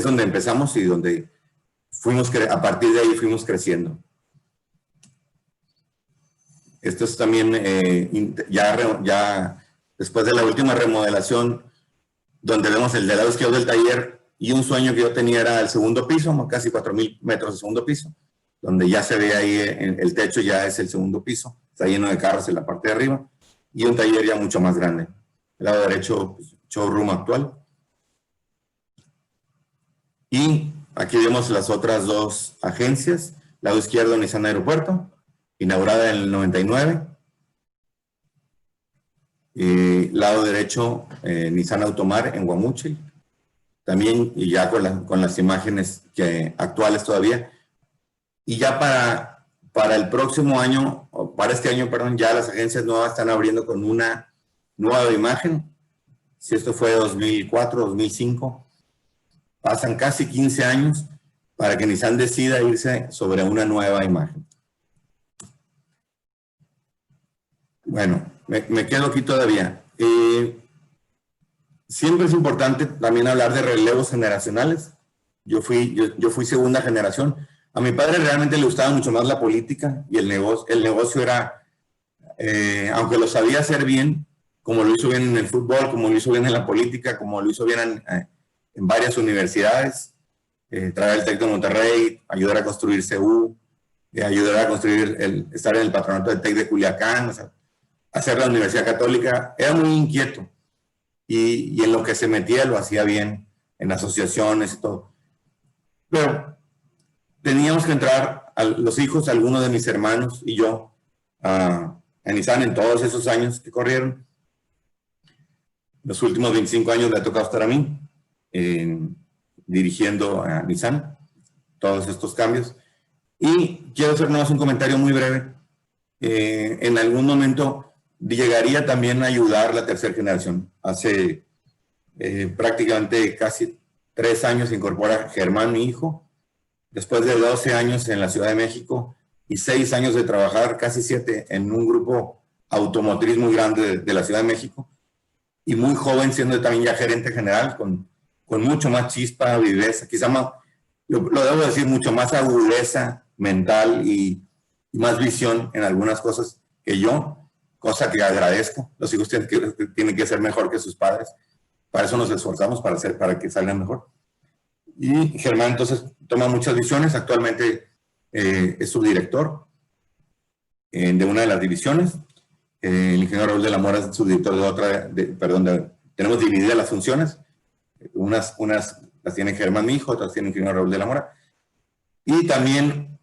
donde empezamos y donde a partir de ahí fuimos creciendo. Esto es también ya después de la última remodelación, donde vemos el del lado izquierdo del taller, y un sueño que yo tenía era el segundo piso, casi 4,000 metros de segundo piso, donde ya se ve ahí el techo, ya es el segundo piso, está lleno de carros en la parte de arriba, y un taller ya mucho más grande. El lado derecho, pues, showroom actual. Y aquí vemos las otras 2 agencias. Lado izquierdo, Nissan Aeropuerto, inaugurada en el 99. Lado derecho, Nissan Automar en Guamuchil. También, y ya con las imágenes actuales todavía. Y ya para el próximo año, o para este año, perdón, ya las agencias nuevas están abriendo con una nueva imagen. Si esto fue 2004, 2005, pasan casi 15 años para que Nissan decida irse sobre una nueva imagen. Bueno, me quedo aquí todavía. Siempre es importante también hablar de relevos generacionales. Yo fui segunda generación. A mi padre realmente le gustaba mucho más la política y el negocio era, aunque lo sabía hacer bien, como lo hizo bien en el fútbol, como lo hizo bien en la política, como lo hizo bien en varias universidades, traer el TEC de Monterrey, ayudar a construir CU, ayudar a construir, estar en el patronato del TEC de Culiacán, o sea, hacer la Universidad Católica. Era muy inquieto y en lo que se metía lo hacía bien, en asociaciones y todo. Pero teníamos que entrar los hijos, algunos de mis hermanos y yo, a Nissan en todos esos años que corrieron. Los últimos 25 años me ha tocado estar a mí, dirigiendo a Nissan, todos estos cambios. Y quiero hacer nomás un comentario muy breve. En algún momento llegaría también a ayudar la tercera generación. Hace prácticamente casi 3 años se incorpora Germán, mi hijo, después de 12 años en la Ciudad de México y 6 años de trabajar, casi 7, en un grupo automotriz muy grande de la Ciudad de México, y muy joven, siendo también ya gerente general, con mucho más chispa, viveza, quizá más, lo debo decir, mucho más agudeza mental y más visión en algunas cosas que yo, cosa que agradezco. Los hijos tienen que ser mejor que sus padres. Para eso nos esforzamos, para que salgan mejor. Y Germán entonces toma muchas visiones. Actualmente es subdirector de una de las divisiones. El ingeniero Raúl de la Mora es subdirector de otra, tenemos divididas las funciones. Unas las tiene Germán, mi hijo, otras tiene el ingeniero Raúl de la Mora. Y también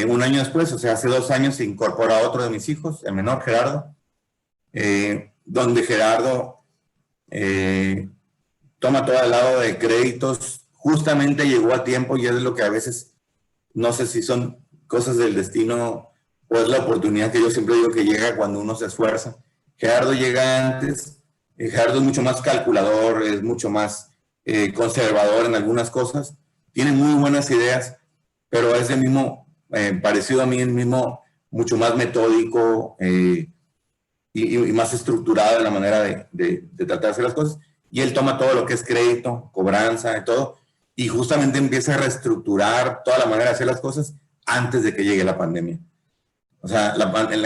un año después, o sea, hace 2 años, se incorpora otro de mis hijos, el menor, Gerardo, donde Gerardo toma todo el lado de créditos. Justamente llegó a tiempo, y es lo que a veces, no sé si son cosas del destino o es la oportunidad que yo siempre digo que llega cuando uno se esfuerza. Gerardo llega antes. Gerardo es mucho más calculador, es mucho más conservador en algunas cosas, tiene muy buenas ideas, pero es el mismo, parecido a mí, el mismo, mucho más metódico y más estructurado en la manera de tratar de hacer las cosas. Y él toma todo lo que es crédito, cobranza y todo, y justamente empieza a reestructurar toda la manera de hacer las cosas antes de que llegue la pandemia. O sea,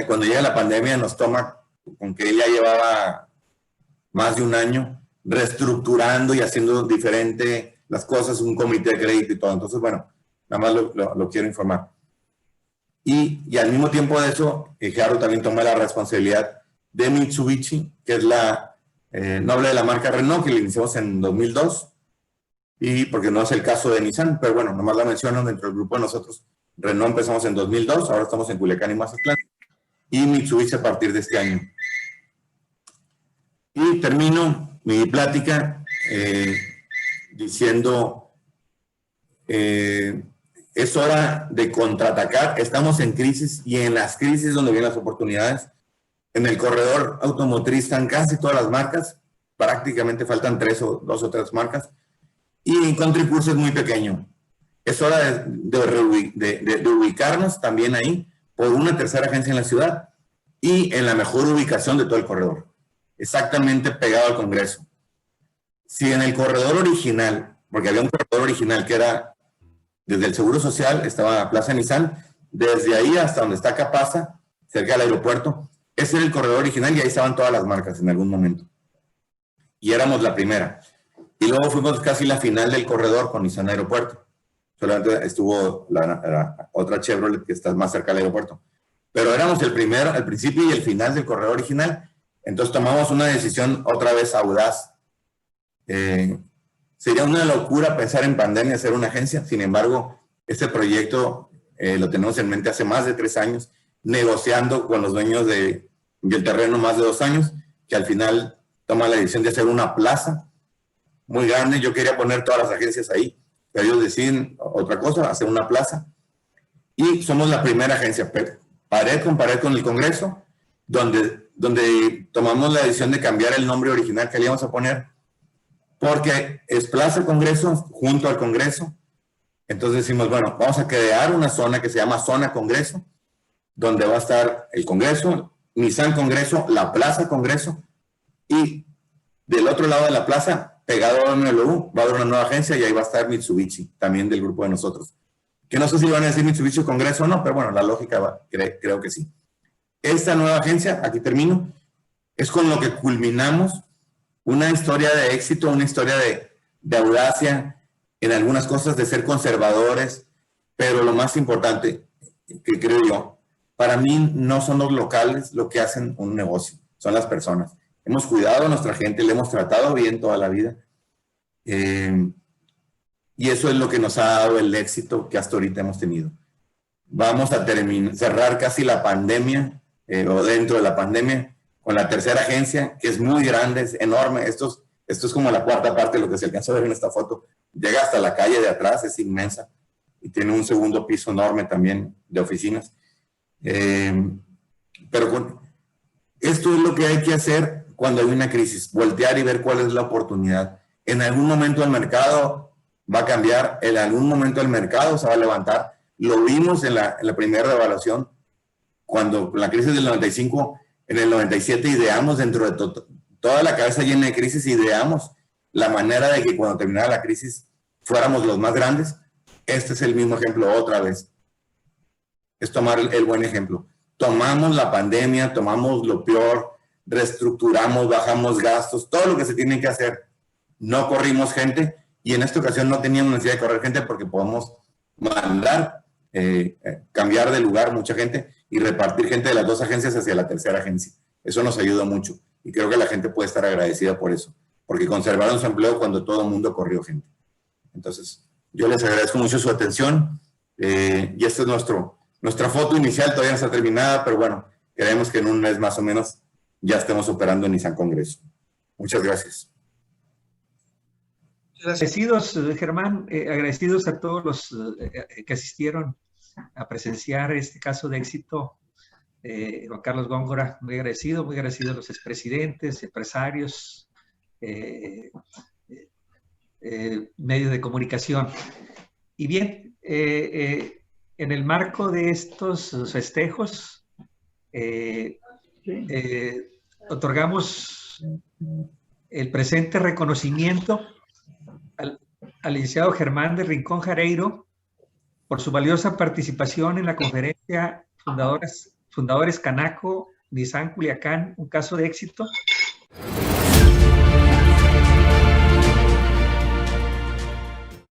cuando llega la pandemia nos toma con que él ya llevaba más de 1 año reestructurando y haciendo diferente las cosas, un comité de crédito y todo. Entonces, bueno, nada más lo quiero informar. Y al mismo tiempo de eso, Gerardo también toma la responsabilidad de Mitsubishi, que es la noble de la marca Renault, que le iniciamos en 2002, y porque no es el caso de Nissan, pero bueno, nomás la menciono dentro del grupo de nosotros. Renault empezamos en 2002, ahora estamos en Culiacán y Mazatlán, y Mitsubishi a partir de este año. Y termino mi plática diciendo, es hora de contraatacar. Estamos en crisis, y en las crisis donde vienen las oportunidades. En el corredor automotriz están casi todas las marcas, prácticamente faltan 2 o 3 marcas, y en CountryCurso es muy pequeño. Es hora de ubicarnos también ahí por una tercera agencia en la ciudad y en la mejor ubicación de todo el corredor, exactamente pegado al Congreso. Si en el corredor original, porque había un corredor original que era desde el Seguro Social, estaba Plaza Nissan, desde ahí hasta donde está Capaza, cerca del aeropuerto, ese era el corredor original, y ahí estaban todas las marcas en algún momento. Y éramos la primera. Y luego fuimos casi la final del corredor con Nissan Aeropuerto. Solamente estuvo la otra Chevrolet que está más cerca del aeropuerto. Pero éramos el primero, el principio y el final del corredor original. Entonces tomamos una decisión otra vez audaz. Sería una locura pensar en pandemia hacer una agencia. Sin embargo, este proyecto lo tenemos en mente hace más de 3 años, negociando con los dueños del terreno más de 2 años, que al final toma la decisión de hacer una plaza muy grande. Yo quería poner todas las agencias ahí, pero ellos deciden otra cosa, hacer una plaza. Y somos la primera agencia, pared con el Congreso, donde tomamos la decisión de cambiar el nombre original que le íbamos a poner, porque es Plaza Congreso junto al Congreso. Entonces decimos, bueno, vamos a crear una zona que se llama Zona Congreso, donde va a estar el Congreso, Nissan Congreso, la Plaza Congreso, y del otro lado de la plaza, pegado a MLU, va a haber una nueva agencia, y ahí va a estar Mitsubishi, también del grupo de nosotros. Que no sé si van a decir Mitsubishi Congreso o no, pero bueno, la lógica creo que sí. Esta nueva agencia, aquí termino, es con lo que culminamos una historia de éxito, una historia de audacia en algunas cosas, de ser conservadores, pero lo más importante, que creo yo, para mí no son los locales lo que hacen un negocio, son las personas. Hemos cuidado a nuestra gente, le hemos tratado bien toda la vida. Y eso es lo que nos ha dado el éxito que hasta ahorita hemos tenido. Vamos a cerrar casi la pandemia, o dentro de la pandemia, con la tercera agencia, que es muy grande, es enorme. Esto es como la cuarta parte de lo que se alcanza a ver en esta foto. Llega hasta la calle de atrás, es inmensa. Y tiene un segundo piso enorme también de oficinas. Pero esto es lo que hay que hacer cuando hay una crisis, voltear y ver cuál es la oportunidad. En algún momento el mercado va a cambiar, en algún momento el mercado se va a levantar. Lo vimos en la primera devaluación, cuando la crisis del 95, en el 97 ideamos dentro de toda la cabeza llena de crisis, ideamos la manera de que cuando terminara la crisis fuéramos los más grandes. Este es el mismo ejemplo otra vez. Es tomar el buen ejemplo. Tomamos la pandemia, tomamos lo peor, reestructuramos, bajamos gastos, todo lo que se tiene que hacer. No corrimos gente y en esta ocasión no teníamos necesidad de correr gente porque podemos mandar, cambiar de lugar mucha gente y repartir gente de las dos agencias hacia la tercera agencia. Eso nos ayuda mucho y creo que la gente puede estar agradecida por eso, porque conservaron su empleo cuando todo el mundo corrió gente. Entonces, yo les agradezco mucho su atención y esta es nuestra foto inicial, todavía no está terminada, pero bueno, queremos que en un mes más o menos ya estemos operando en Nissan Congreso. Muchas gracias. Agradecidos, Germán, agradecidos a todos los que asistieron a presenciar este caso de éxito. Juan Carlos Góngora, muy agradecido a los expresidentes, empresarios, medios de comunicación. Y bien, en el marco de estos festejos, otorgamos el presente reconocimiento al licenciado Germán de Rincón Jareiro por su valiosa participación en la conferencia Fundadores Canaco, Nissan Culiacán, un caso de éxito,